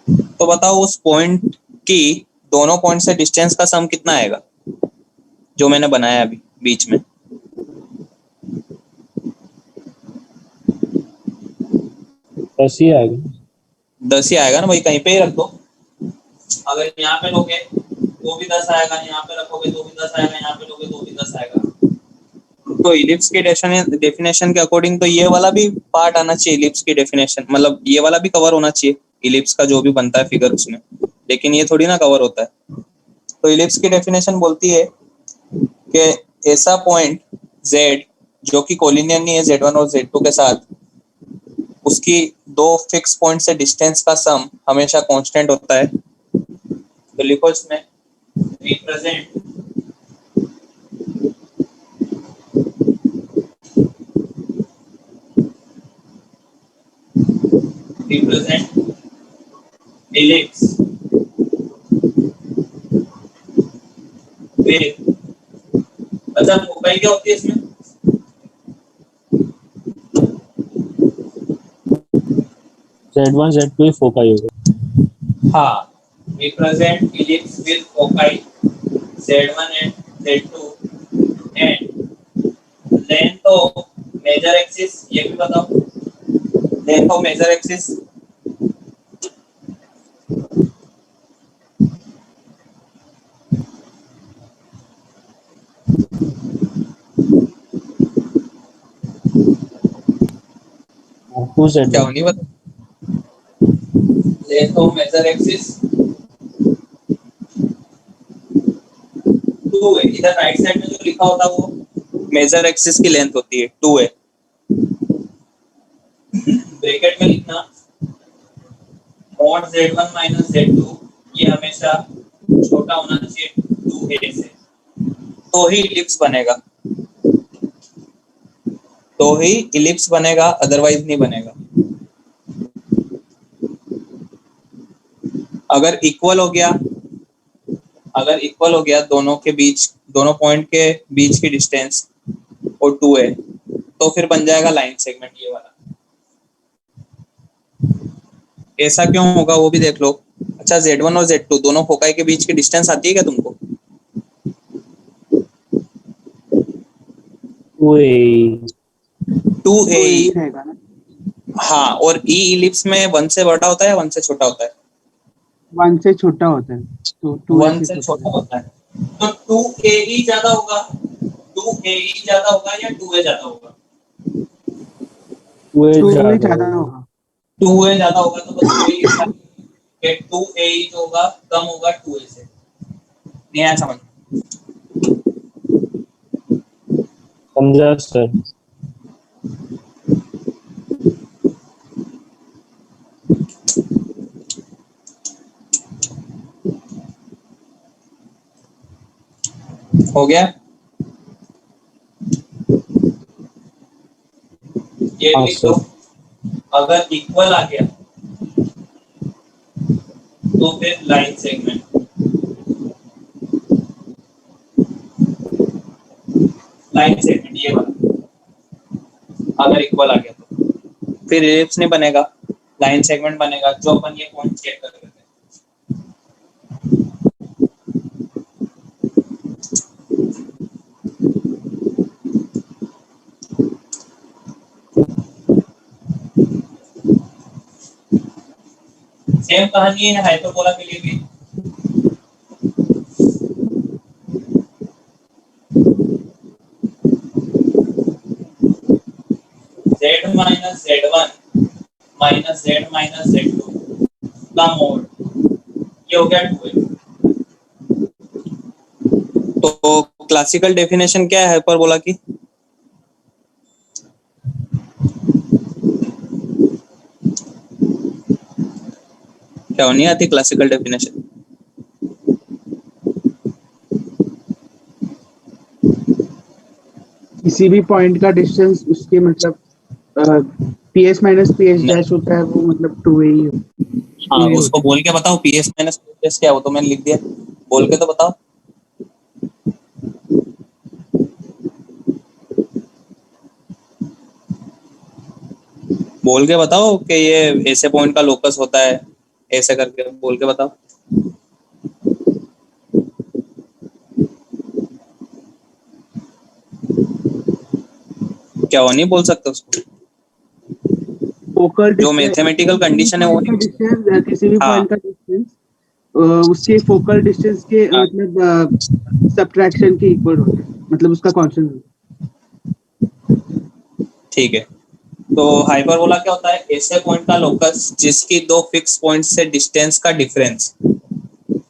Speaker 1: तो बताओ उस पॉइंट की दोनों पॉइंट से डिस्टेंस का सम कितना आएगा जो मैंने बनाया अभी बीच में?
Speaker 3: 10 ही आएगा।
Speaker 1: 10 ही आएगा ना भाई, कहीं पे ही रख दो। अगर यहाँ पे लोगे तो भी 10 आएगा, यहाँ पे रखोगे तो भी 10 आएगा, यहाँ पे लोगे तो भी 10 आएगा। तो इलिप्स की डेफिनेशन के अकॉर्डिंग तो ये वाला भी पार्ट आना चाहिए इलिप्स की डेफिनेशन, मतलब ये वाला भी कवर होना चाहिए इलिप्स का जो भी बनता है फिगर उसमें, लेकिन ये थोड़ी ना कवर होता है। तो इलिप्स की डेफिनेशन बोलती है कि ऐसा पॉइंट z जो कि कोलिनियर नहीं है z1 और z2 के साथ, उसकी दो फिक्स पॉइंट से डिस्टेंस का सम हमेशा कांस्टेंट होता है। तो लिखो इसमें रिप्रेजेंट ellipse with, अच्छा फोकाई क्या होती है इसमें?
Speaker 3: Z1 Z2 ही फोकाई होगा।
Speaker 1: हाँ, represent ellipse with foci z1 and z2 and length of major axis, ये भी बताओ length of major axis। क्या नहीं बता, लेंथ ऑफ मेजर एक्सिस 2 है। इधर राइट साइड में जो लिखा होता है वो मेजर एक्सिस की लेंथ होती है 2 है। ब्रैकेट में लिखना mod z1 minus z2, ये हमेशा छोटा होना चाहिए 2a से, तो ही इलिप्स बनेगा, तो ही इलिप्स बनेगा, अदरवाइज नहीं बनेगा। अगर इक्वल हो गया, अगर इक्वल हो गया दोनों के बीच, दोनों पॉइंट के बीच की डिस्टेंस और 2 है, तो फिर बन जाएगा लाइन सेगमेंट ये वाला। ऐसा क्यों होगा वो भी देख लो। अच्छा, Z1 और Z2 दोनों फोकाई के बीच की डिस्टेंस आती है क्या तुमको? 2a
Speaker 4: रहेगा ना।
Speaker 1: हाँ, और ई इलिप्स में 1 से बड़ा होता है या 1 से छोटा होता है?
Speaker 4: 1 से छोटा होता है, तो
Speaker 1: 1 से छोटा होता है, तो 2a ज्यादा होगा, 2a ज्यादा होगा या 2a ज्यादा होगा?
Speaker 4: 2a ज्यादा होगा।
Speaker 1: 2a ज्यादा होगा, तो बस वही कि 2a जो होगा कम होगा 2a से। नहीं आया समझ?
Speaker 3: समझा सर।
Speaker 1: हो गया ये
Speaker 3: हाँ,
Speaker 1: लिख दो। अगर इक्वल आ गया तो फिर लाइन सेगमेंट। लाइन सेगमेंट ये वाला अगर इक्वल आ गया तो फिर एलिप्स नहीं बनेगा, लाइन सेगमेंट बनेगा जो अपन ये पॉइंट चेक कर लेते हैं। सेम कहानी है हाइपरबोला के लिए भी। z minus z1 minus z minus z2 का मोड ये हो गया 2a। तो क्लासिकल डेफिनेशन क्या है हाइपरबोला की? क्या नहीं आती क्लासिकल डेफिनेशन?
Speaker 4: किसी भी पॉइंट का डिस्टेंस उसके मतलब PS माइनस PS डैश होता है, वो मतलब 2a ही
Speaker 1: हाँ उसको बोल के बताओ, PS माइनस PS क्या हो तो मैंने लिख दिया, बोल के तो बताओ। बोल के बताओ कि ये ऐसे पॉइंट का लोकस होता है, ऐसे करके बोल के बताओ। क्या वो नहीं बोल सकते उसको?
Speaker 4: फोकल
Speaker 1: जो मैथमेटिकल कंडीशन है वो नहीं।
Speaker 4: डिस्टेंस, किसी भी
Speaker 1: हाँ।
Speaker 4: पॉइंट का डिस्टेंस उसके फोकल डिस्टेंस के
Speaker 1: हाँ।
Speaker 4: मतलब सब्ट्रैक्शन के इक्वल होता है, मतलब उसका कांस्टेंट।
Speaker 1: ठीक है, तो हाइपरबोला क्या होता है? ऐसे पॉइंट का लोकस जिसकी दो फिक्स पॉइंट से डिस्टेंस का डिफरेंस।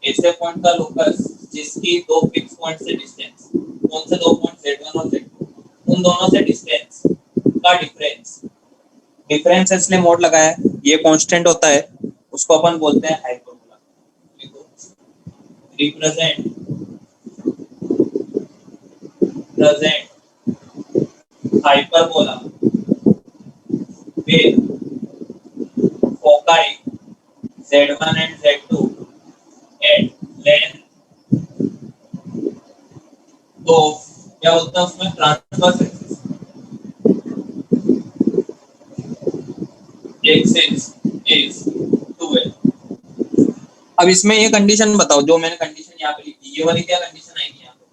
Speaker 1: ऐसे पॉइंट का लोकस जिसकी दो फिक्स पॉइंट से डिस्टेंस, कौन से दो पॉइंट z1 और z2, उन दोनों से डिस्टेंस का डिफरेंस। डिफरेंस इसलिए मोड लगाया है, ये कांस्टेंट होता है, उसको अपन बोलते हैं hyperbola. Represent hyperbola with foci z1 and z2 at length। तो क्या होता है उसमें? Transverse axis is 2a। अब इसमें ये कंडीशन बताओ जो मैंने कंडीशन यहाँ पे लिखी, ये वाली क्या कंडीशन आएगी यहाँ पे?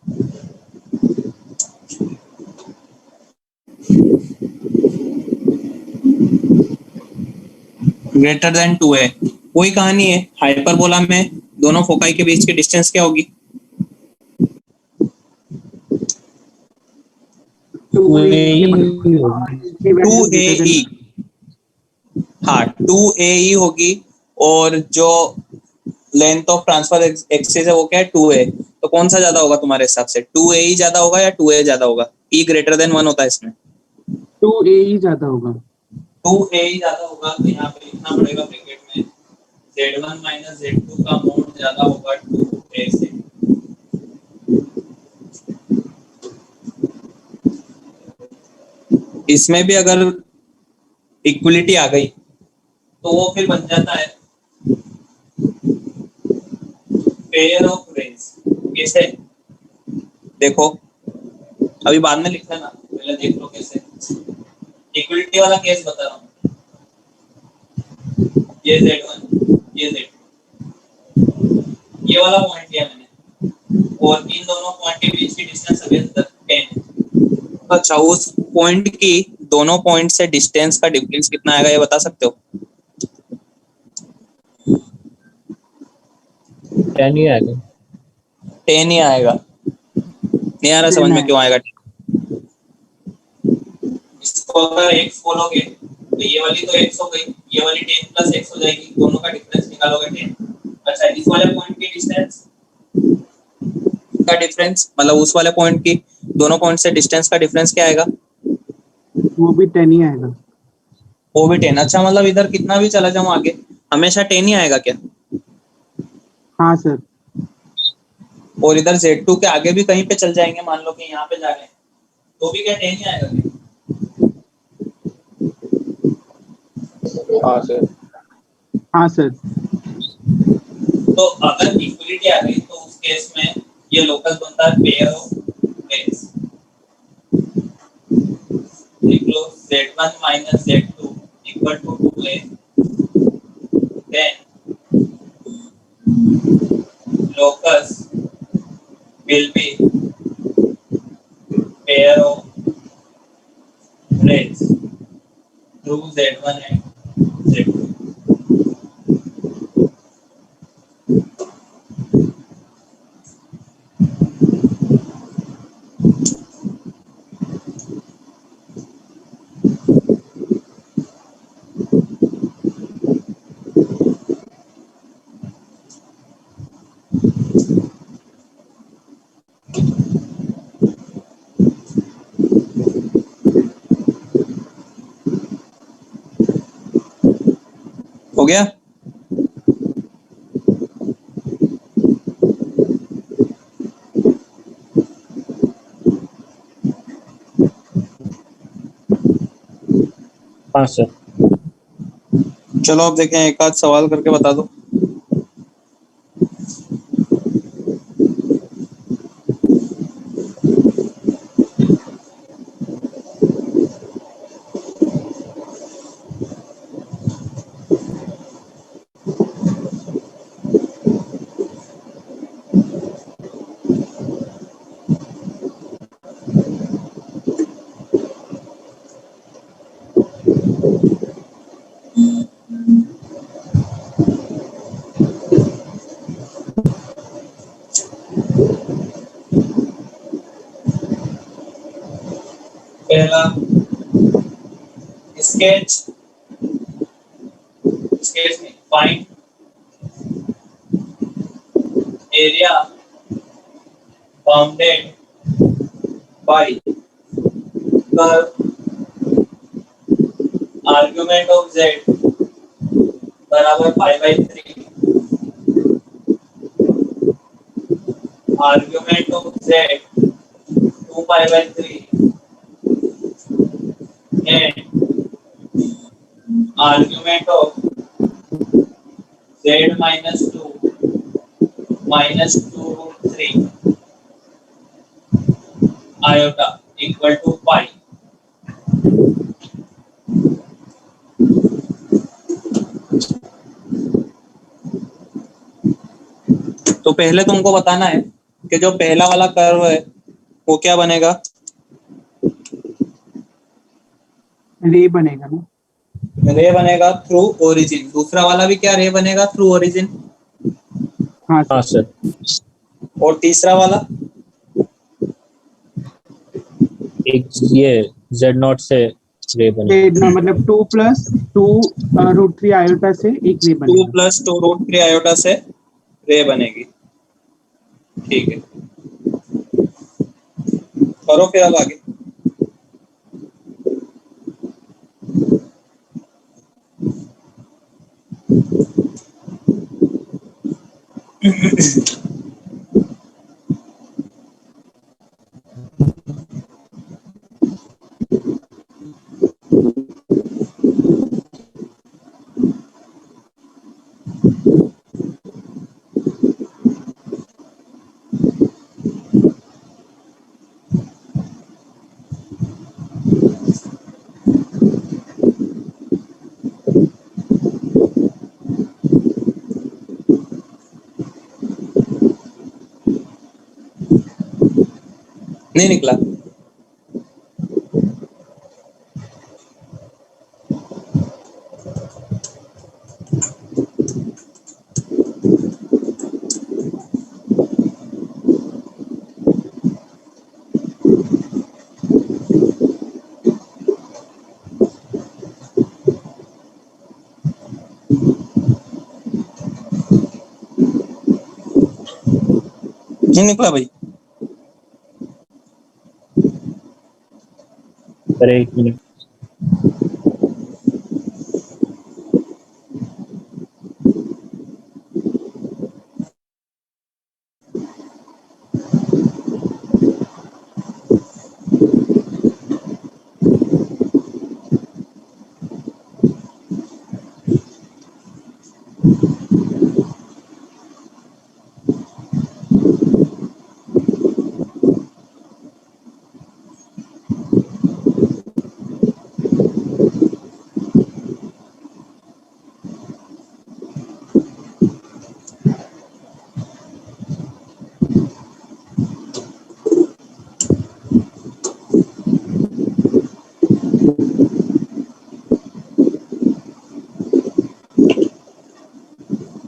Speaker 1: Greater than 2a। वही कहानी है हाइपरबोला में, दोनों फोकाई के बीच की डिस्टेंस क्या होगी? 2ae। हाँ 2ae होगी, और जो लेंथ ऑफ ट्रांसफर एक्सिस है वो क्या है? 2a। तो कौन सा ज्यादा होगा तुम्हारे हिसाब से? 2ae ज्यादा होगा या 2a ज्यादा होगा? e ग्रेटर देन 1 होता है इसमें।
Speaker 4: 2a ही ज्यादा होगा।
Speaker 1: 2ae ज्यादा होगा, तो यहाँ पे लिखना पड़ेगा ब्रैकेट में z1 माइनस z2 का मोड ज्यादा होगा 2a से। इसमें भी अगर इक्वलिटी आ गई तो वो फिर बन जाता है पेयर ऑफ रेंज। कैसे? देखो अभी बाद में लिखना ना, पहले देख लो कैसे। इक्वलिटी वाला केस बता रहा हूँ, ये z1 ये z2, ये वाला पॉइंट लिया मैंने, और इन दोनों पॉइंट के बीच की डिस्टेंस अभी 10 है। अच्छा, उस पॉइंट की दोनों पॉइंट से डिस्टेंस का डिफरेंस कितना आएगा ये बता सकते हो?
Speaker 3: 10 ही आएगा।
Speaker 1: 10 ही आएगा। नहीं आ रहा समझ में क्यों आएगा? इसको अगर x बोलोगे तो ये वाली तो x हो गई, ये वाली 10 प्लस x हो जाएगी, दोनों का डिफरेंस निकालोगे 10। अच्छा, इस वाले पॉइंट की डिस्टेंस का डिफरेंस, मतलब उस वाले पॉइंट की दोनों पॉइंट से डिस्टेंस का डिफरेंस क्या आएगा?
Speaker 4: वो भी 10 ही आएगा।
Speaker 1: वो भी 10। अच्छा, मतलब इधर कितना भी चला जाऊं आगे हमेशा 10 ही आएगा क्या?
Speaker 4: हाँ सर।
Speaker 1: और इधर Z2 के आगे भी कहीं पे चल जाएंगे, मान लो कि यहाँ पे जा रहे हैं, तो भी क्या 10 ही आएगा क्या?
Speaker 5: हाँ सर।
Speaker 4: हाँ सर।
Speaker 1: तो अगर इक्वलिटी आ गई तो उस केस में ये लोकस बनता है pair of range. Z1 minus Z2 equal to 2A, then locus will be pair of rays through Z1 and Z2. हो गया?
Speaker 3: हाँ सर।
Speaker 1: चलो अब देखें, एक आध सवाल करके बता दो। पहला स्केच में find area bounded by curve argument of z बराबर pi by 3, argument of z 2 pi by 3 and argument of z minus 2 minus 2 root 3 iota equal to pi. तो पहले तुमको बताना है कि जो पहला वाला कर्व है वो क्या बनेगा?
Speaker 4: रे बनेगा ना?
Speaker 1: रे बनेगा थ्रू ओरिजिन। दूसरा वाला भी क्या रे बनेगा थ्रू ओरिजिन?
Speaker 4: हाँ
Speaker 3: हाँ
Speaker 4: सर।
Speaker 3: सर।
Speaker 1: और तीसरा वाला
Speaker 3: एक ये Z0 से रे बनेगा।
Speaker 4: रे ना मतलब 2 प्लस 2 रूट 3 आयोटा से एक रे
Speaker 1: 2
Speaker 4: बनेगा।
Speaker 1: प्लस 2 रूट 3 आयोटा से रे बनेगी। ठीक है, करो फिर अब आगे। नहीं निकला। नहीं निकला भाई।
Speaker 3: अरे एक मिनट।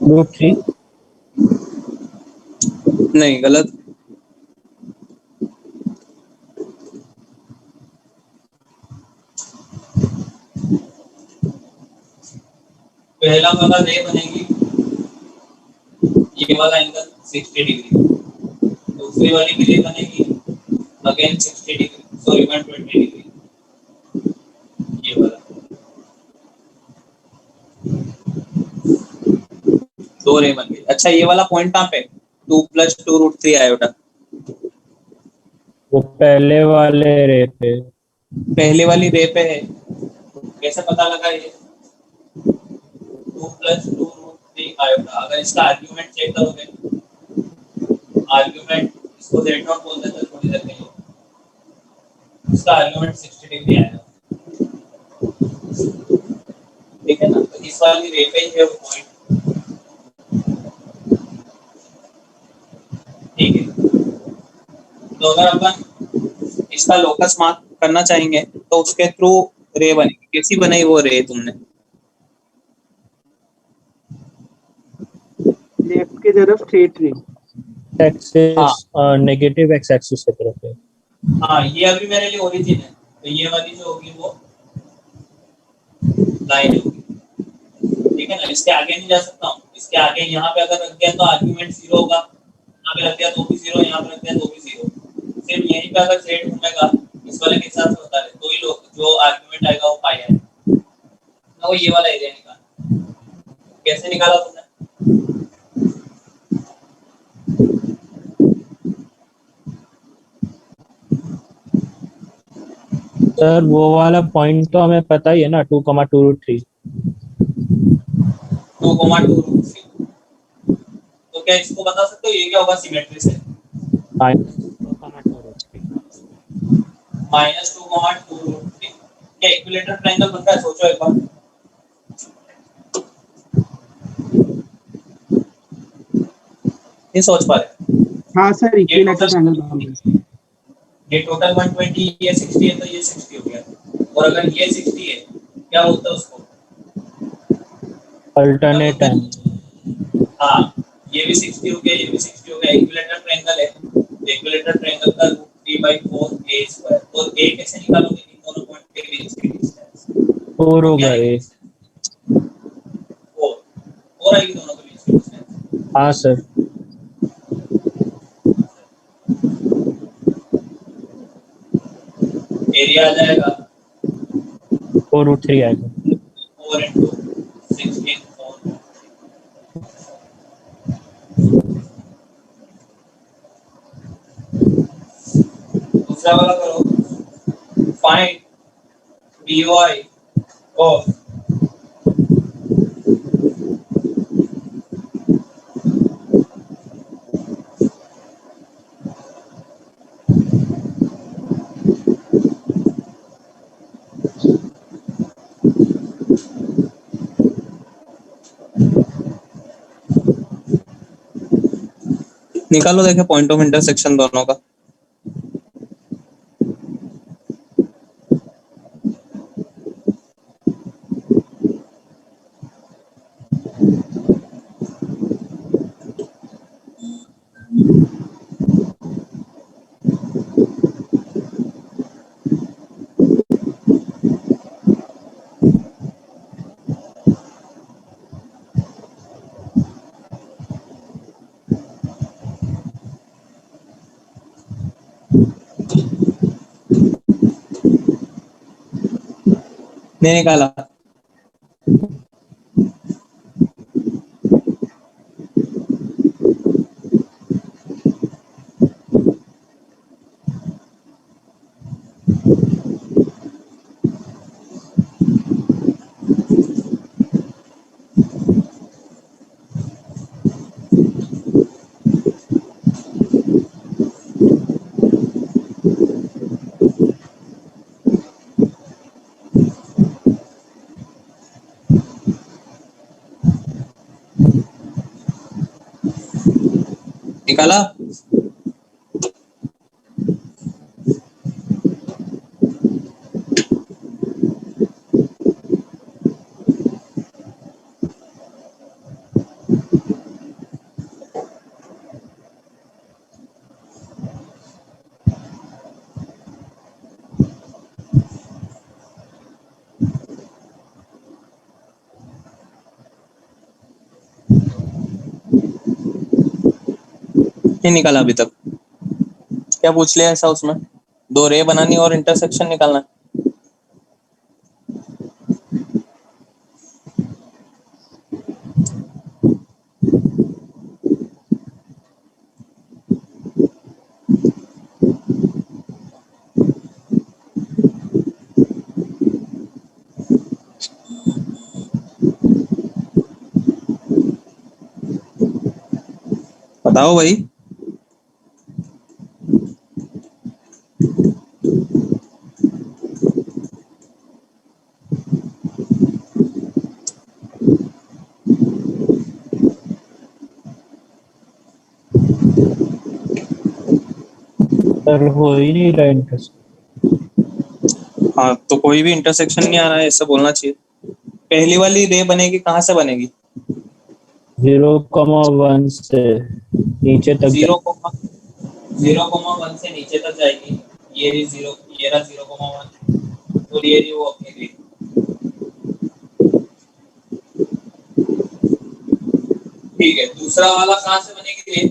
Speaker 3: √3।
Speaker 1: नहीं, गलत। पहला वाला रे बनेगी ये वाला एंगल 60 डिग्री, दूसरी वाली भी रे बनेगी अगेन 60 डिग्री, सॉरी 120 डिग्री, ये वाला। दो रे बन गई। अच्छा, ये वाला पॉइंट कहाँ पे? 2 + 2√3 आयोटा।
Speaker 3: वो पहले वाले रे पे।
Speaker 1: पहले वाली रे पे है, कैसे पता लगा ये? 2 + 2√3 आयोटा। अगर इसका आर्ग्यूमेंट चेक करोगे, आर्ग्यूमेंट इसको z0 बोल देते हैं थोड़ी देर के लिए, इसका आर्ग्यूमेंट 60 डिग्री आएगा, ठीक है ना? तो इस वाली रे पे ही है वो पॉइंट, ठीक है। तो अगर अपन इसका लोकस मार्क करना चाहेंगे तो उसके थ्रू रे बनेगी। कैसी बनाई वो रे तुमने?
Speaker 4: लेफ्ट की तरफ स्ट्रेट रे।
Speaker 3: एक्सिस नेगेटिव एक्स एक्सिस की तरफ है।
Speaker 1: हाँ, ये अभी मेरे लिए ओरिजिन है, तो ये वाली जो होगी वो लाइन होगी, ठीक है ना? इसके आगे नहीं जा सकता हूँ, इसके आगे यहाँ पे अगर रख दिया तो आर्ग्यूमेंट 0 होगा, यहाँ पे रख दिया तो भी 0, यहाँ पे रख दिया तो भी 0। सिर्फ यहीं पे अगर z घूमेगा इस वाले के हिसाब से बता रहे, तो ही जो आर्ग्यूमेंट आएगा वो पाई आएगा ना। वो ये वाला एरिया निकाला, कैसे निकाला तुमने?
Speaker 3: सर वो वाला पॉइंट तो हमें पता ही है ना, 2,2√3।
Speaker 1: 2,2√3। तो क्या इसको बता सकते हो ये क्या होगा सिमेट्री से? -2,2√3। क्या इक्विलेटरल ट्रायंगल बनता है? सोचो एक बार। नहीं सोच पा रहे?
Speaker 4: हाँ सर, इक्विलेटरल ट्रायंगल बन गया।
Speaker 1: ये टोटल 120, ये 60 है तो ये 60 हो गया। और अगर ये 60 है, क्या बोलते हैं उसको?
Speaker 3: अल्टरनेट है।
Speaker 1: हाँ, ये भी 60 हो गया, ये भी 60 हो गया। इक्विलेटरल ट्रायंगल है, इक्विलेटरल ट्रायंगल का √3/4a²। और a कैसे निकालोगे इन दोनों पॉइंट के बीच की डिस्टेंस?
Speaker 3: 4 हो गया ये।
Speaker 1: 4 आएगी दोनों के बीच की डिस्टेंस।
Speaker 3: हाँ सर।
Speaker 1: एरिया आ जाएगा
Speaker 3: 4√3 आएगा।
Speaker 1: 4 × 16 4। दूसरा वाला करो, फाइंड dy ऑफ निकालो, देखे पॉइंट ऑफ इंटरसेक्शन दोनों का। नहीं निकाला। नहीं निकाला अभी तक। क्या पूछ लिया ऐसा उसमें? दो रे बनानी और इंटरसेक्शन निकालना। बताओ भाई।
Speaker 3: सर हो ही नहीं रहा इंटरेस्ट।
Speaker 1: हाँ तो कोई भी इंटरसेक्शन नहीं आ रहा है, ऐसा बोलना चाहिए। पहली वाली रे बनेगी, कहाँ से बनेगी?
Speaker 3: 0,1 से नीचे तक
Speaker 1: जीरो कोमा 0,1 से नीचे तक जाएगी। ये रही जीरो, ये रहा 0,1 और ये रही वो अपनी रे। ठीक है, दूसरा वाला कहाँ से बनेगी रे?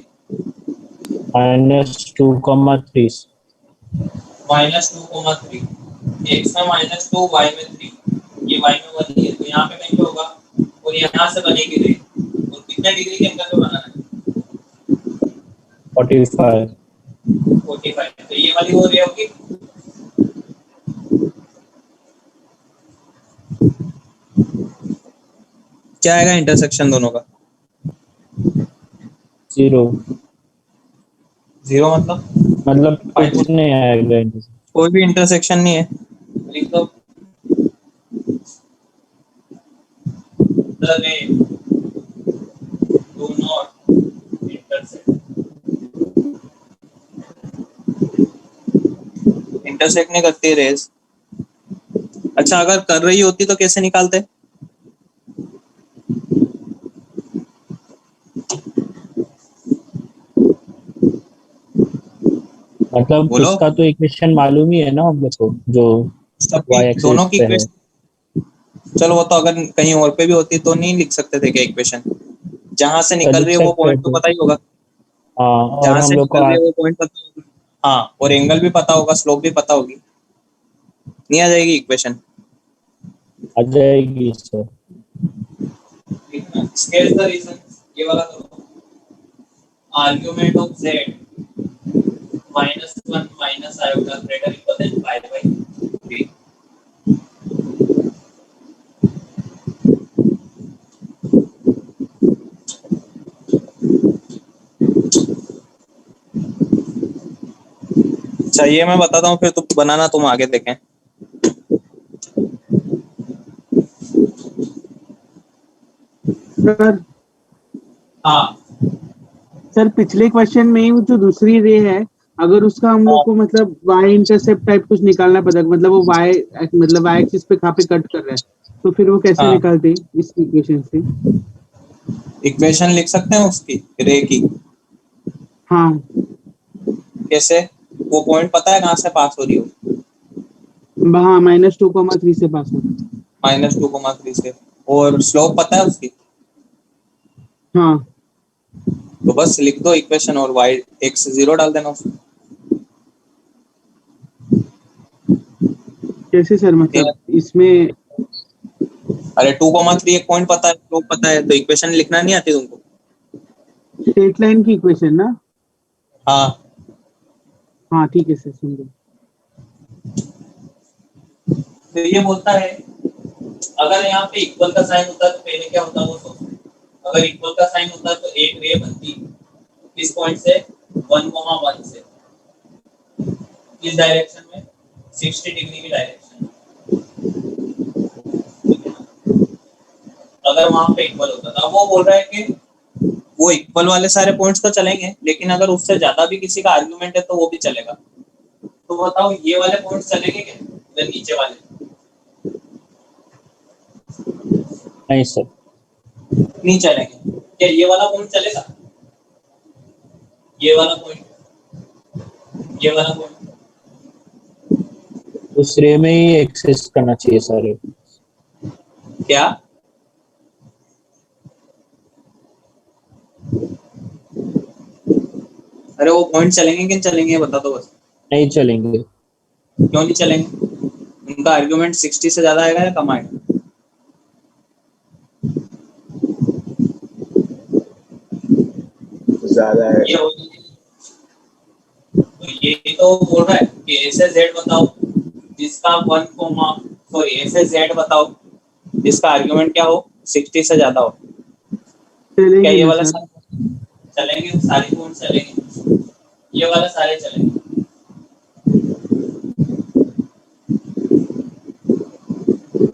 Speaker 3: -2,3 से।
Speaker 1: -2,3। एक्स में -2, वाई में 3। ये वाई में 1 है तो यहाँ पे कहीं पे होगा और यहाँ से बनेगी रे। और कितने डिग्री के एंगल पे बनाना है?
Speaker 3: 45।
Speaker 1: 45। तो ये वाली हो रही होगी। क्या आएगा इंटरसेक्शन दोनों का?
Speaker 3: 0
Speaker 1: जीरो मतलब
Speaker 3: कुछ नहीं आएगा इंटरेस्ट।
Speaker 1: कोई भी इंटरसेक्शन नहीं है। लिख दो the ray do not intersect। Intersect नहीं करती रेस। अच्छा अगर कर रही होती तो कैसे निकालते?
Speaker 3: मतलब
Speaker 1: बोलो।
Speaker 3: उसका तो इक्वेशन मालूम ही है ना हम लोग को, जो
Speaker 1: सबकी
Speaker 3: y
Speaker 1: दोनों
Speaker 3: एक्सिस
Speaker 1: की
Speaker 3: पे है।
Speaker 1: इक्वेशन। चलो वो तो अगर कहीं और पे भी होती तो नहीं लिख सकते थे क्या इक्वेशन? जहां से
Speaker 3: तो
Speaker 1: निकल
Speaker 3: लिख
Speaker 1: रही है वो
Speaker 3: सकते
Speaker 1: पॉइंट तो
Speaker 3: थे।
Speaker 1: पता ही होगा।
Speaker 3: हाँ, और
Speaker 1: जहां
Speaker 3: हम
Speaker 1: से
Speaker 3: लोग को
Speaker 1: निकल रही है वो पॉइंट पता होगा। हाँ, और एंगल भी पता होगा, स्लोप भी पता होगी। नहीं आ जाएगी इक्वेशन?
Speaker 3: आ जाएगी सर।
Speaker 1: Sketch the reason. ये वाला करो। Argument of z -1 minus iota greater equal than 5/3। चाहिए मैं बताता हूँ फिर तुम बनाना, तुम आगे देखें।
Speaker 4: सर
Speaker 1: हाँ
Speaker 4: सर पिछले क्वेश्चन में ही वो जो दूसरी रे है, अगर उसका हम लोग को मतलब वाई इंटरसेप्ट टाइप कुछ निकालना पड़ता, मतलब वो वाई एक्सिस पे कहाँ पे कट कर रहा है, तो फिर वो कैसे
Speaker 1: हाँ,
Speaker 4: निकालते इस इक्वेशन से?
Speaker 1: इक्वेशन लिख सकते हैं उसकी रे की।
Speaker 4: हाँ
Speaker 1: कैसे? वो पॉइंट पता है कहाँ से पास हो रही हो?
Speaker 4: हाँ, -2,3 से पास हो रहा
Speaker 1: -2,3 से। और स्लोप पता है उसकी?
Speaker 4: है। हाँ,
Speaker 1: तो बस लिख दो इक्वेशन और y x 0 डाल देना उसमें।
Speaker 4: कैसे सर, मतलब इसमें
Speaker 1: अरे 2,3 एक पॉइंट पता है, स्लोप पता है, तो इक्वेशन लिखना नहीं आती तुमको?
Speaker 4: स्ट्रेट लाइन की इक्वेशन ना?
Speaker 1: हाँ।
Speaker 4: हाँ ठीक है सर, समझो।
Speaker 1: तो ये बोलता है अगर यहाँ पे इक्वल का साइन होता तो पहले क्या होता वो सोचो। अगर इक्वल का साइन होता तो एक रे बनती इस पॉइंट से 1,1 से इस डायरेक्शन में 60 डिग्री की डायरेक्शन। अगर वहां पे इक्वल होता था, वो बोल रहा है कि वो इक्वल वाले सारे पॉइंट्स तो चलेंगे, लेकिन अगर उससे ज्यादा भी किसी का आर्गुमेंट है तो वो भी चलेगा। तो बताओ ये वाले पॉइंट्स चलेंगे क्या? इधर नीचे वाले
Speaker 3: नहीं सर।
Speaker 1: नहीं चलेंगे क्या? ये वाला पॉइंट चलेगा? ये वाला पॉइंट, ये वाला पॉइंट।
Speaker 3: दूसरे में ही एक्सेस करना चाहिए सारे।
Speaker 1: क्या? अरे वो पॉइंट चलेंगे कि नहीं चलेंगे ये बता दो बस।
Speaker 3: नहीं चलेंगे।
Speaker 1: क्यों नहीं चलेंगे? उनका आर्ग्यूमेंट 60 से ज्यादा आएगा या कम आएगा?
Speaker 5: ज्यादा है।
Speaker 1: ये तो ये तो बोल रहा है कि ए से जेड बताओ जिसका 1 कोमा सॉरी ए से जेड बताओ जिसका आर्ग्यूमेंट क्या हो 60 से ज्यादा हो। क्या
Speaker 4: चलेंगे
Speaker 1: ये
Speaker 4: ना
Speaker 1: वाला
Speaker 4: सर?
Speaker 1: चलेंगे? सारे पॉइंट चलेंगे, ये वाला सारे चलेंगे।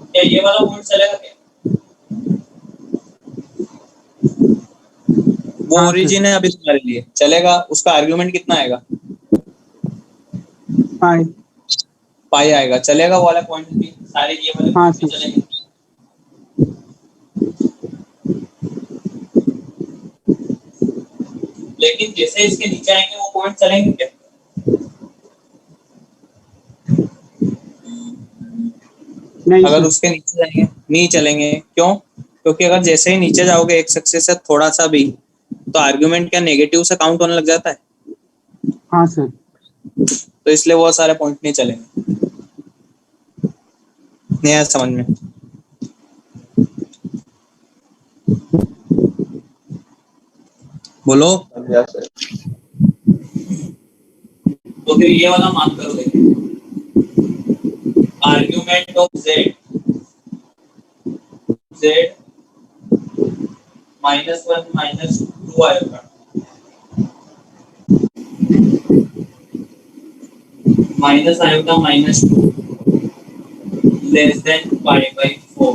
Speaker 1: क्या ये वाला पॉइंट चलेगा क्या? वो
Speaker 4: हाँ सर।
Speaker 1: ओरिजिन है अभी तुम्हारे लिए, चलेगा? उसका आर्ग्यूमेंट कितना आएगा?
Speaker 4: पाई।
Speaker 1: पाई आएगा, चलेगा? वो वाला पॉइंट भी सारे ये वाले
Speaker 4: हाँ
Speaker 1: पॉइंट भी
Speaker 4: सर।
Speaker 1: चलेंगे। लेकिन जैसे इसके नीचे आएंगे वो पॉइंट चलेंगे क्या?
Speaker 4: नहीं
Speaker 1: अगर
Speaker 4: सर।
Speaker 1: उसके नीचे जाएंगे नहीं चलेंगे, क्यों? क्योंकि अगर जैसे ही नीचे जाओगे एक सक्सेस से थोड़ा सा भी तो आर्ग्यूमेंट क्या नेगेटिव से काउंट होने लग जाता है,
Speaker 4: हाँ सर।
Speaker 1: तो इसलिए वो सारे पॉइंट नहीं चलेंगे। नहीं आया समझ में? बोलो।
Speaker 5: समझा सर।
Speaker 1: तो फिर ये वाला मान करो, देखिए आर्ग्यूमेंट ऑफ जेड जेड -1 -2 आएगा माइनस आएगा -2 लेस देन π/4।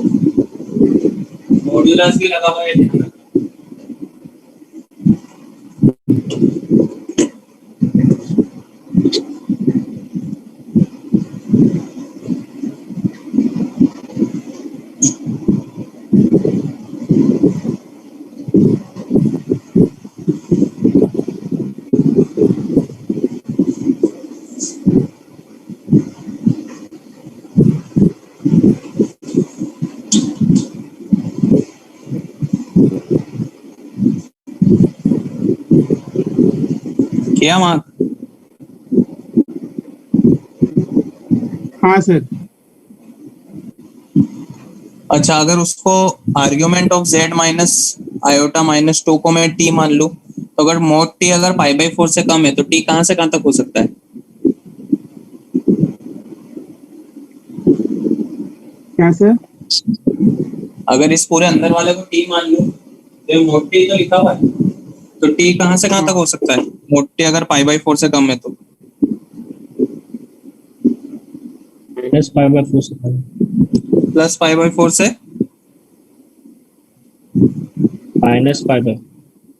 Speaker 1: मॉड्यूलस भी लगा हुआ है, ध्यान रखना। क्या मार्क?
Speaker 4: हाँ सर।
Speaker 1: अच्छा, अगर उसको argument of Z minus iota -2 को मैं टी मान लूं, तो अगर मोड टी अगर π/4 से कम है तो टी कहां से कहां तक हो सकता है?
Speaker 4: क्या सर?
Speaker 1: अगर इस पूरे अंदर वाले को टी मान लूं तो ये मोड टी तो लिखा हुआ है, तो टी कहां से कहां तक हो सकता है? मोड टी अगर π/4 से कम है तो
Speaker 3: -π/4 से कम।
Speaker 1: प्लस π/4 से
Speaker 3: -π/।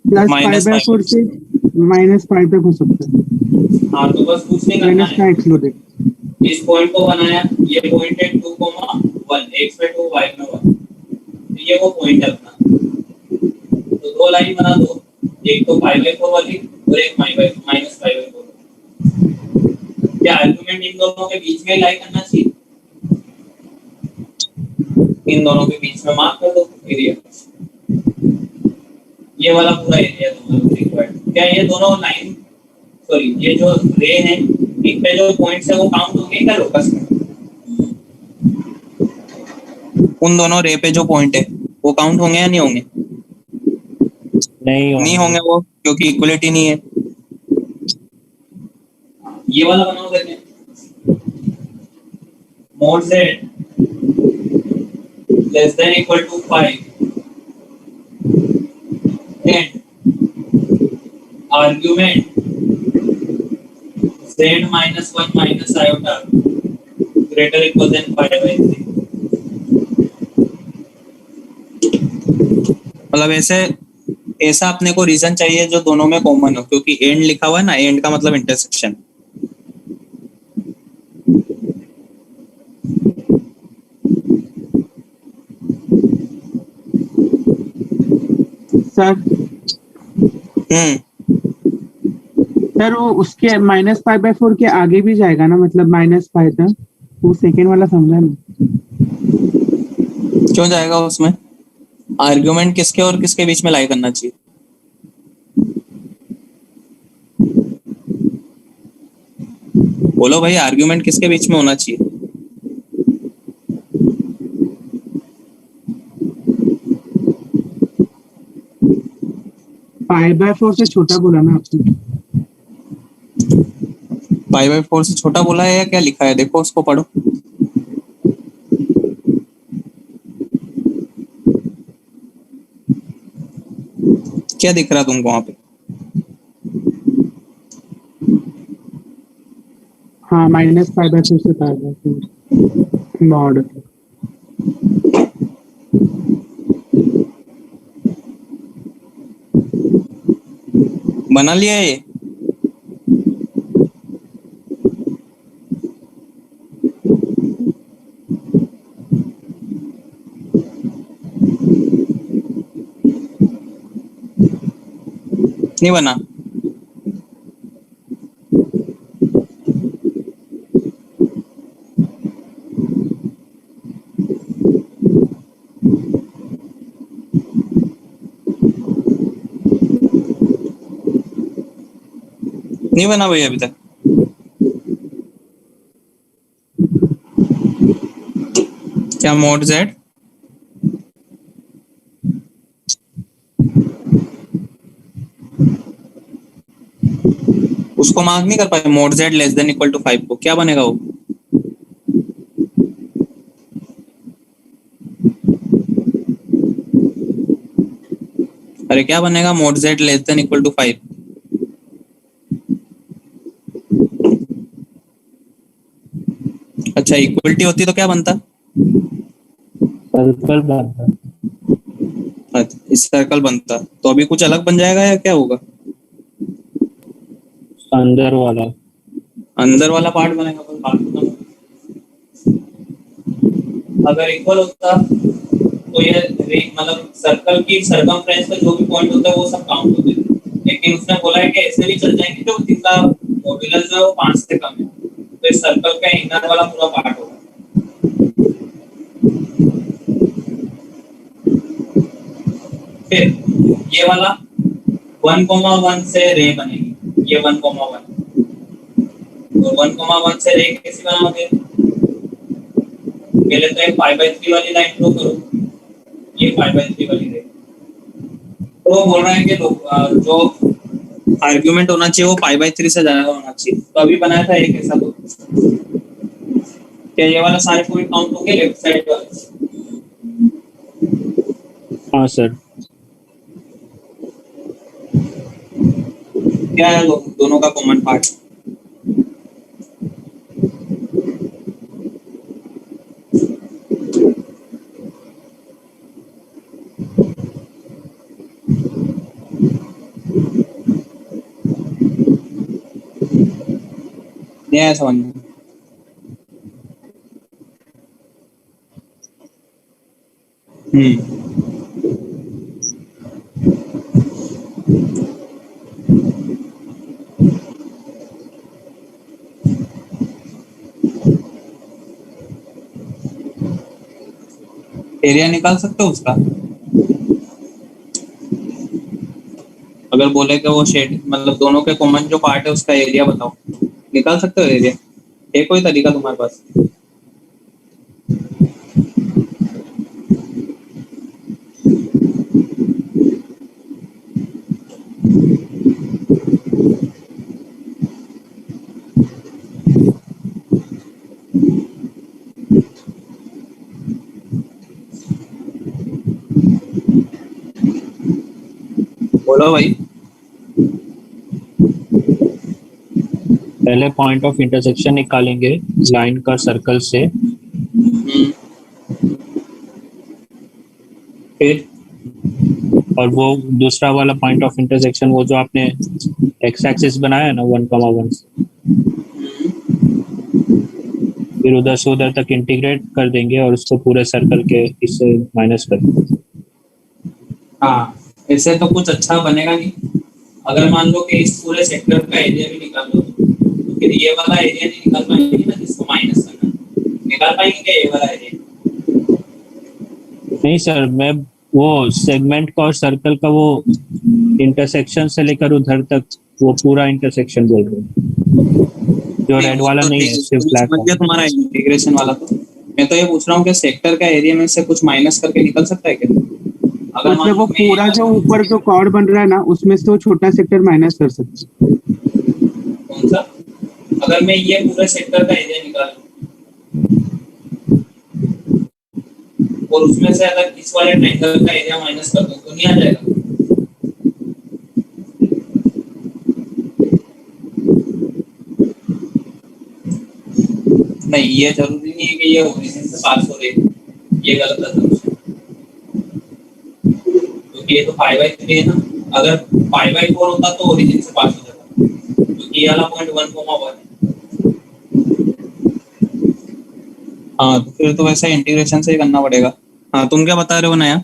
Speaker 4: प्लस
Speaker 1: माइनस
Speaker 4: π/4 से -π तक हो सकता है।
Speaker 1: हाँ, तो बस कुछ नहीं करना
Speaker 4: माइनस का
Speaker 1: है।
Speaker 4: एक्सक्लूडेड।
Speaker 1: इस पॉइंट को बनाया, ये पॉइंट है 2,1 x में 2 y में 1, तो ये वो पॉइंट है अपना। तो दो लाइन बना दो, एक तो π/4 वाली और एक -π/4। क्या आर्गुमेंट इन दोनों के बीच में लाई करना चाहिए? इन दोनों के बीच में मार्क कर दो एरिया, ये वाला पूरा एरिया दोनों रिक्वायर्ड। क्या ये दोनों लाइन सॉरी ये जो रे है इन पे जो पॉइंट्स है वो काउंट होंगे क्या लोकस में? उन दोनों रे पे जो पॉइंट है वो काउंट होंगे या नहीं होंगे? नहीं होंगे वो, क्योंकि इक्वलिटी नहीं है। ये वाला बनाओ देखें, mod Z less than equal to 5 and argument z -1 - iota greater equal than π/3। मतलब ऐसा अपने को रीजन चाहिए जो दोनों में कॉमन हो, क्योंकि एंड लिखा हुआ है ना, एंड का मतलब इंटरसेक्शन।
Speaker 4: सर सर वो उसके -π/4 के आगे भी जाएगा ना, मतलब -π तक? वो सेकेंड वाला समझा नहीं।
Speaker 1: क्यों जाएगा उसमें? आर्गुमेंट किसके और किसके बीच में लाई करना चाहिए? बोलो भाई, आर्ग्यूमेंट किसके बीच में होना चाहिए?
Speaker 4: पाई बाय 4 से छोटा बोला ना आपने?
Speaker 1: पाई बाय 4 से छोटा बोला है या क्या लिखा है? देखो उसको पढ़ो। क्या दिख रहा तुमको वहां पे?
Speaker 4: हाँ, माइनस पाई बाय 4 से पाई बाय 4 मॉड।
Speaker 1: बना लिया ये? नहीं बना? नहीं बना भाई अभी तक? क्या मोड जेड? उसको मार्क नहीं कर पाए? Mod Z less than equal to 5 को क्या बनेगा वो? अरे क्या बनेगा mod Z less than equal to 5? अच्छा, इक्वलिटी होती तो क्या बनता?
Speaker 3: सर्कल बनता।
Speaker 1: अच्छा, इस सर्कल बनता तो अभी कुछ अलग बन जाएगा या क्या होगा?
Speaker 3: अंदर वाला।
Speaker 1: अंदर वाला पार्ट बनेगा, पर बाकी तो अगर इक्वल होता तो ये मतलब सर्कल की सरकमफ्रेंस पे जो भी पॉइंट होता है वो सब काउंट होते थे, लेकिन उसने बोला है कि ऐसे भी चल जाएंगे जो जिनका मॉड्यूलस जो है वो 5 से कम है, तो इस सर्कल का इनर वाला पूरा पार्ट होगा। फिर ये वाला 1,1 से रे बनेगी, ये 1,1 और 1,1 से रे कैसे बनाओगे? पहले तो एक पाई बाय 3 वाली लाइन ड्रॉ करो, ये पाई बाय 3 वाली रे। तो वो बोल रहा है कि जो आर्ग्यूमेंट होना चाहिए वो पाई बाय 3 से ज्यादा होना चाहिए, तो अभी बनाया था एक ऐसा। तो क्या ये वाला सारे पॉइंट काउंट होंगे लेफ्ट साइड वाले?
Speaker 3: हाँ सर।
Speaker 1: क्या है दोनों का कॉमन पार्ट? नहीं आया समझ में? एरिया निकाल सकते हो उसका? अगर बोले कि वो शेड मतलब दोनों के कॉमन जो पार्ट है उसका एरिया बताओ, निकाल सकते हो एरिया? है कोई तरीका तुम्हारे पास? बोलो भाई।
Speaker 3: पहले पॉइंट ऑफ इंटरसेक्शन निकालेंगे लाइन का सर्कल से, फिर और वो दूसरा वाला पॉइंट ऑफ इंटरसेक्शन वो जो आपने एक्स एक्सिस बनाया ना 1,1 से, फिर उधर से उधर तक इंटीग्रेट कर देंगे और उसको पूरे सर्कल के इससे माइनस कर देंगे।
Speaker 1: हाँ, ऐसे तो कुछ अच्छा बनेगा नहीं। अगर मान लो कि इस पूरे सेक्टर का एरिया भी निकाल लो तो फिर ये वाला एरिया नहीं निकाल पाएंगे ना, जिसको माइनस करना निकाल पाएंगे क्या ये वाला एरिया?
Speaker 3: नहीं सर, मैं वो सेगमेंट का और सर्कल का वो इंटरसेक्शन से लेकर उधर तक वो पूरा इंटरसेक्शन बोल रहे हैं, जो रेड वाला नहीं है, सिर्फ ब्लैक
Speaker 1: समझ गया तुम्हारा इंटीग्रेशन वाला। तो मैं तो ये पूछ रहा हूँ कि सेक्टर का एरिया में से कुछ माइनस करके निकल सकता है क्या? अगर मान
Speaker 4: मतलब
Speaker 1: लो
Speaker 4: वो
Speaker 1: मैं
Speaker 4: पूरा जो ऊपर जो कॉर्ड बन रहा है ना, उसमें से वो छोटा सेक्टर माइनस कर सकते हैं।
Speaker 1: कौन सा, अगर मैं ये पूरे सेक्टर का एरिया निकालूं और उसमें से अगर इस वाले ट्रायंगल का एरिया माइनस कर दूं तो नहीं आ जाएगा? नहीं, ये जरूरी नहीं है कि ये ओरिजिन से पास हो रही है, ये गलत assumption है। क्योंकि ये तो 5/3 है ना, अगर 5/4 होता तो ओरिजिन से पास हो जाता, क्योंकि ये वाला पॉइंट 1,1 है। हाँ, तो फिर तो वैसे इंटीग्रेशन से ही करना पड़ेगा। हाँ, तुम क्या बता रहे हो नया?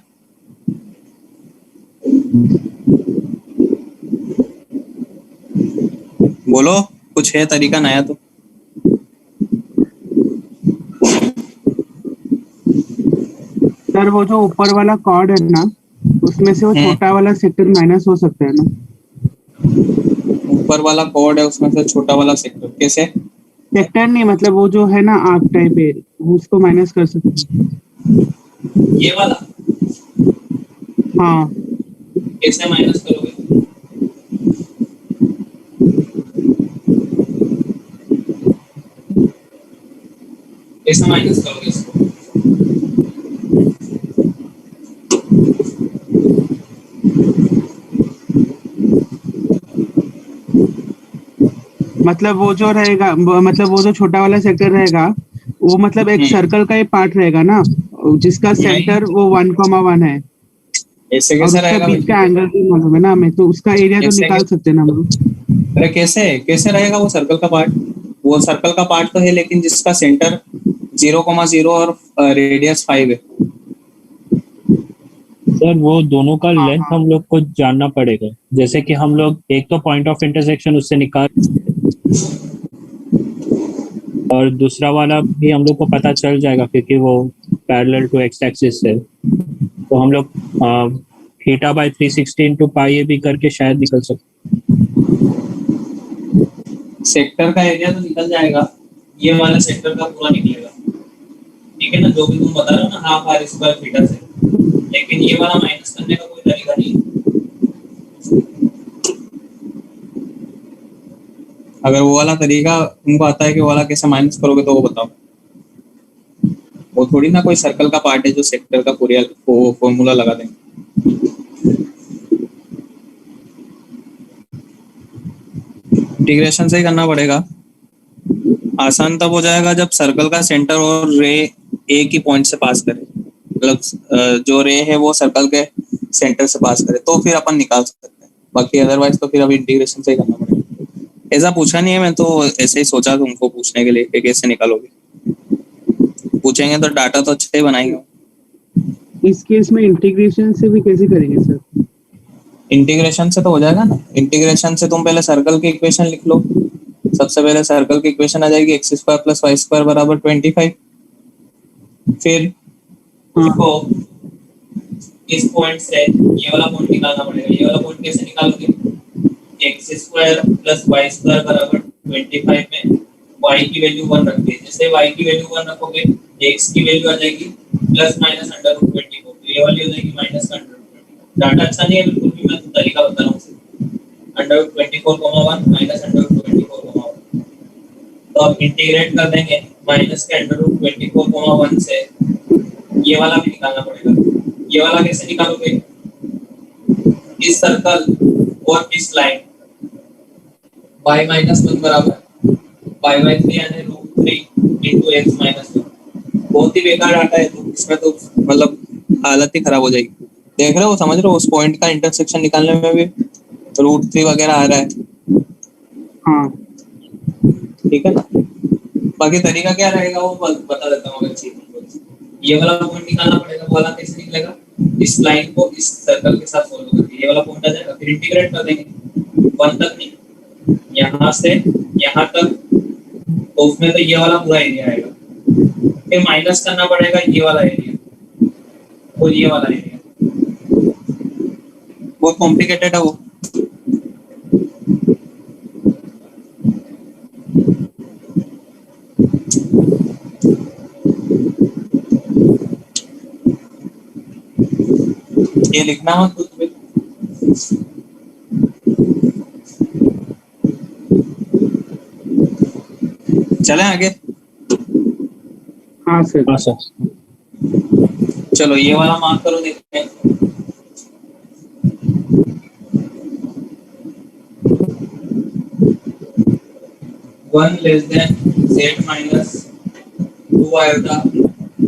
Speaker 1: बोलो, कुछ है तरीका नया तो।
Speaker 4: सर वो जो ऊपर वाला कॉर्ड है ना, उसमें से वो छोटा वाला सेक्टर माइनस हो सकता है ना?
Speaker 1: ऊपर वाला कॉर्ड है, उसमें से छोटा वाला सेक्टर कैसे?
Speaker 4: सेक्टर नहीं, मतलब वो जो है ना आर्क टाइप है, उसको माइनस कर सकते हैं।
Speaker 1: ये वाला
Speaker 4: हाँ,
Speaker 1: कैसे माइनस करोगे? कैसे माइनस करोगे इसको?
Speaker 4: मतलब वो जो रहेगा मतलब वो जो छोटा वाला सेक्टर रहेगा, वो मतलब एक सर्कल का ही पार्ट रहेगा ना, जिसका सेंटर वो 1,1 है,
Speaker 1: ऐसे
Speaker 4: और
Speaker 1: कैसे
Speaker 4: उसका
Speaker 1: रहेगा
Speaker 4: बीच
Speaker 1: भाई?
Speaker 4: का एंगल भी मालूम है ना हमें, तो उसका एरिया तो
Speaker 1: ऐसे
Speaker 4: निकाल सकते हैं ना हम लोग।
Speaker 1: अरे कैसे कैसे रहेगा वो सर्कल का पार्ट? वो सर्कल का पार्ट तो है, लेकिन जिसका सेंटर 0,0 और रेडियस 5 है।
Speaker 3: सर वो दोनों का
Speaker 4: हाँ
Speaker 3: लेंथ
Speaker 4: हाँ,
Speaker 3: हम लोग को जानना पड़ेगा। जैसे कि हम लोग एक तो पॉइंट ऑफ इंटरसेक्शन उससे निकाल, और दूसरा वाला भी हम लोग को पता चल जाएगा क्योंकि वो पैरेलल टू एक्स एक्सिस है। तो हम लोग θ/360 × पाई ए भी करके शायद निकल सकते।
Speaker 1: सेक्टर का एरिया तो निकल जाएगा, ये वाला सेक्टर का पूरा निकलेगा, ठीक है ना, जो भी तुम बता रहे हो ना, हाफ आर स्क्वायर थीटा से। लेकिन ये वाला माइनस करने का कोई तरीका नहीं है। अगर वो वाला तरीका तुमको आता है कि वो वाला कैसे माइनस करोगे तो वो बताओ। वो थोड़ी ना कोई सर्कल का पार्ट है जो सेक्टर का पूरा फॉर्मूला लगा देंगे। इंटीग्रेशन से ही करना पड़ेगा। आसान तब हो जाएगा जब सर्कल का सेंटर और रे एक ही पॉइंट से पास करे, मतलब जो रे है वो सर्कल के सेंटर से पास करे, तो फिर अपन निकाल सकते हैं। बाकी अदरवाइज तो फिर अभी इंटीग्रेशन से ही करना पड़ेगा। ऐसा पूछा नहीं है, मैं तो ऐसे ही सोचा तुमको पूछने के लिए कि कैसे निकालोगे। पूछेंगे तो डाटा तो अच्छा ही बनाएंगे।
Speaker 4: इस केस में इंटीग्रेशन से भी कैसे करेंगे सर?
Speaker 1: इंटीग्रेशन से तो हो जाएगा ना। इंटीग्रेशन से तुम पहले सर्कल की इक्वेशन लिख लो। सबसे पहले सर्कल की इक्वेशन आ जाएगी x² + y² = 25। फिर देखो इस पॉइंट से ये वाला पॉइंट निकालना पड़ेगा। ये वाला पॉइंट कैसे निकालोगे? x² + y² = 25 में y की वैल्यू 1 रख दे। जैसे y की वैल्यू 1 रखोगे, x की वैल्यू आ जाएगी ±√24, ये वाली हो जाएगी -√24। डाटा अच्छा नहीं है बिल्कुल भी, मैं तो तरीका बता रहा हूँ। √24,1 -√24,1। तो अब इंटीग्रेट कर देंगे, माइनस के √24,1 से ये वाला भी निकालना पड़ेगा। ये वाला कैसे निकालोगे? इस सर्कल और इस लाइन y - 1 बराबर y/3 यानी √3 × x - 1। बहुत ही बेकार डाटा है, तो इसमें तो मतलब हालत ही खराब हो जाएगी। देख रहे हो, समझ रहे हो? उस पॉइंट का इंटरसेक्शन निकालने में भी √3 वगैरह आ रहा है।
Speaker 4: हाँ,
Speaker 1: ठीक है ना। बाकी तरीका क्या रहेगा वो बता देता हूँ। अगर चाहिए ये वाला पॉइंट निकालना पड़ेगा। वो वाला कैसे निकलेगा? इस लाइन को इस सर्कल के साथ फॉलो करके ये वाला पॉइंट आ जाएगा, फिर इंटीग्रेट कर देंगे 1 तक, नहीं यहाँ से यहाँ तक, तो उसमें तो ये वाला पूरा एरिया आएगा। फिर माइनस करना पड़ेगा ये वाला एरिया और ये वाला एरिया। बहुत कॉम्प्लिकेटेड है वो। ये लिखना मत कुछ भी। चलें आगे।
Speaker 4: हाँ सर।
Speaker 3: हाँ सर।
Speaker 1: चलो ये वाला मार्क करो, देखते हैं। One less than z minus 2 iota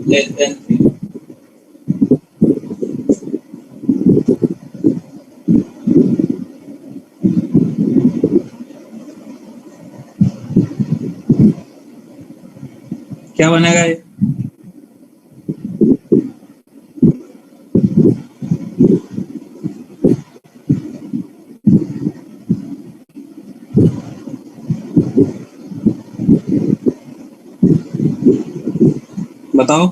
Speaker 1: less than 3। क्या बनेगा ये? बताओ।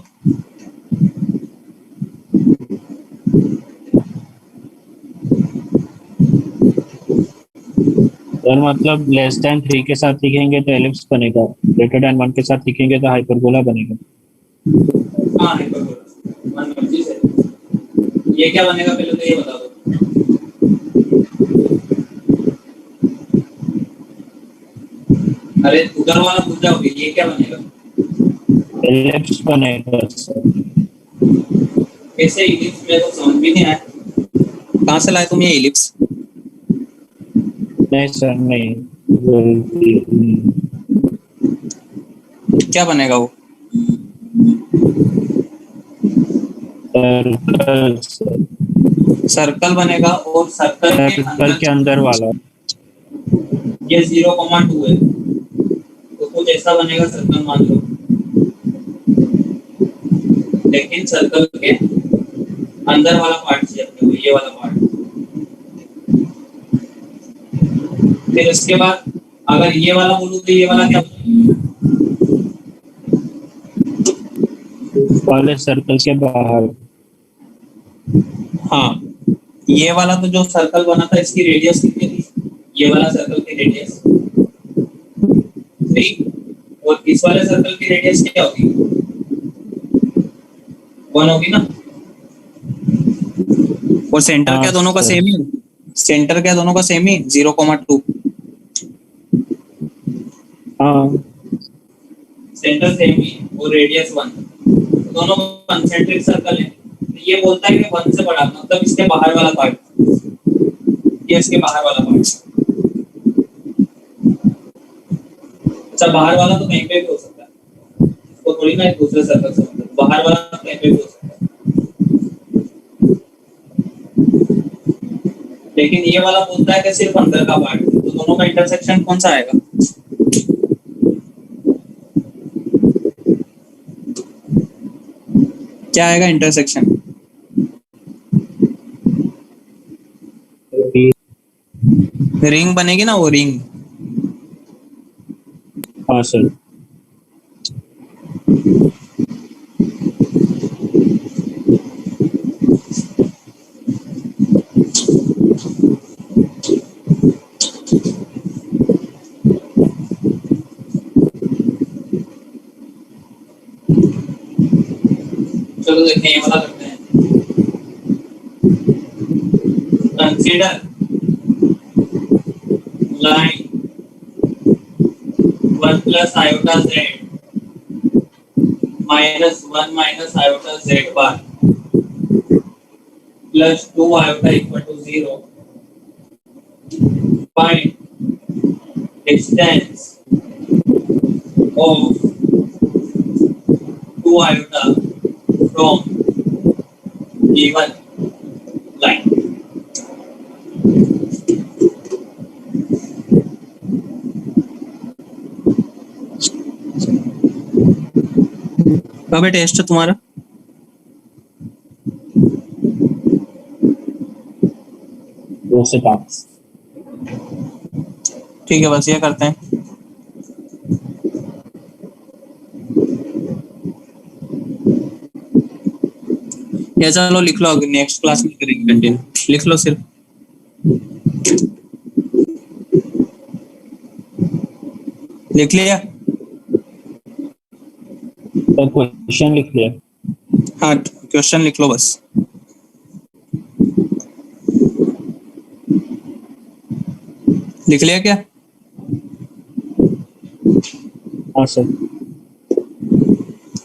Speaker 3: सर मतलब लेस देन 3 के साथ लिखेंगे तो एलिप्स बनेगा, ग्रेटर देन 1 के साथ लिखेंगे तो हाइपरबोला बनेगा।
Speaker 1: हाँ हाइपरबोला, वन मर्जी से। ये क्या बनेगा पहले तो ये बता दो। अरे उधर वाला भूल जाओगे, ये क्या बनेगा?
Speaker 3: एलिप्स बनेगा सर।
Speaker 1: कैसे इलिप्स, मेरे को समझ भी नहीं आया। कहाँ से लाए तुम ये इलिप्स?
Speaker 3: नहीं सर नहीं,
Speaker 1: क्या बनेगा वो?
Speaker 3: सर्कल सर,
Speaker 1: सर्कल बनेगा, और
Speaker 3: सर्कल के अंदर वाला।
Speaker 1: ये 0,2 है, तो कुछ ऐसा बनेगा सर्कल मान लो। लेकिन सर्कल के अंदर वाला पार्ट चाहिए अपने को, ये वाला पार्ट। फिर उसके बाद अगर ये वाला बोलूं तो ये वाला क्या बनेगा?
Speaker 3: वाले सर्कल के बाहर।
Speaker 1: हाँ, ये वाला तो जो सर्कल बना था इसकी रेडियस कितनी थी? ये वाला सर्कल की रेडियस 3, और इस वाले सर्कल की रेडियस क्या होगी? 1 होगी ना। और सेंटर क्या दोनों का सेम ही? सेंटर क्या दोनों का सेम ही 0,2।
Speaker 3: हाँ
Speaker 1: सेंटर सेम ही और रेडियस 1, दोनों कंसेंट्रिक सर्कल है। ये बोलता है कि 1 से बड़ा, मतलब इसके बाहर वाला पार्ट, ये इसके बाहर वाला पार्ट। अच्छा, बाहर वाला तो कहीं पे भी हो सकता है, इसको थोड़ी ना एक दूसरे सर्कल से मतलब, बाहर वाला कहीं पे भी हो सकता है। लेकिन ये वाला बोलता है कि सिर्फ अंदर का पार्ट, तो दोनों का इंटरसेक्शन कौन सा आएगा? क्या आएगा इंटरसेक्शन? रिंग बनेगी ना, वो रिंग।
Speaker 3: हाँ सर।
Speaker 1: चलो देखते हैं, ये वाला करते हैं। Consider line 1 plus iota z minus 1 minus iota z bar plus 2 iota equal to 0। Find distance of 2 iota from given line। कब है टेस्ट तुम्हारा?
Speaker 3: दो से 5।
Speaker 1: ठीक है, बस ये करते हैं। या चलो लिख लो, नेक्स्ट क्लास में करेंगे कंटिन्यू। लिख लो सिर्फ। लिख लिया?
Speaker 3: तो क्वेश्चन लिख लिया।
Speaker 1: हाँ, क्वेश्चन लिख लो बस। लिख लिया क्या?
Speaker 3: हाँ सर।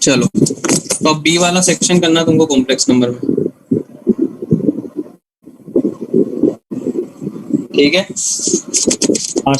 Speaker 1: चलो, तो अब बी वाला सेक्शन करना तुमको कॉम्प्लेक्स नंबर में, ठीक है?
Speaker 3: हाँ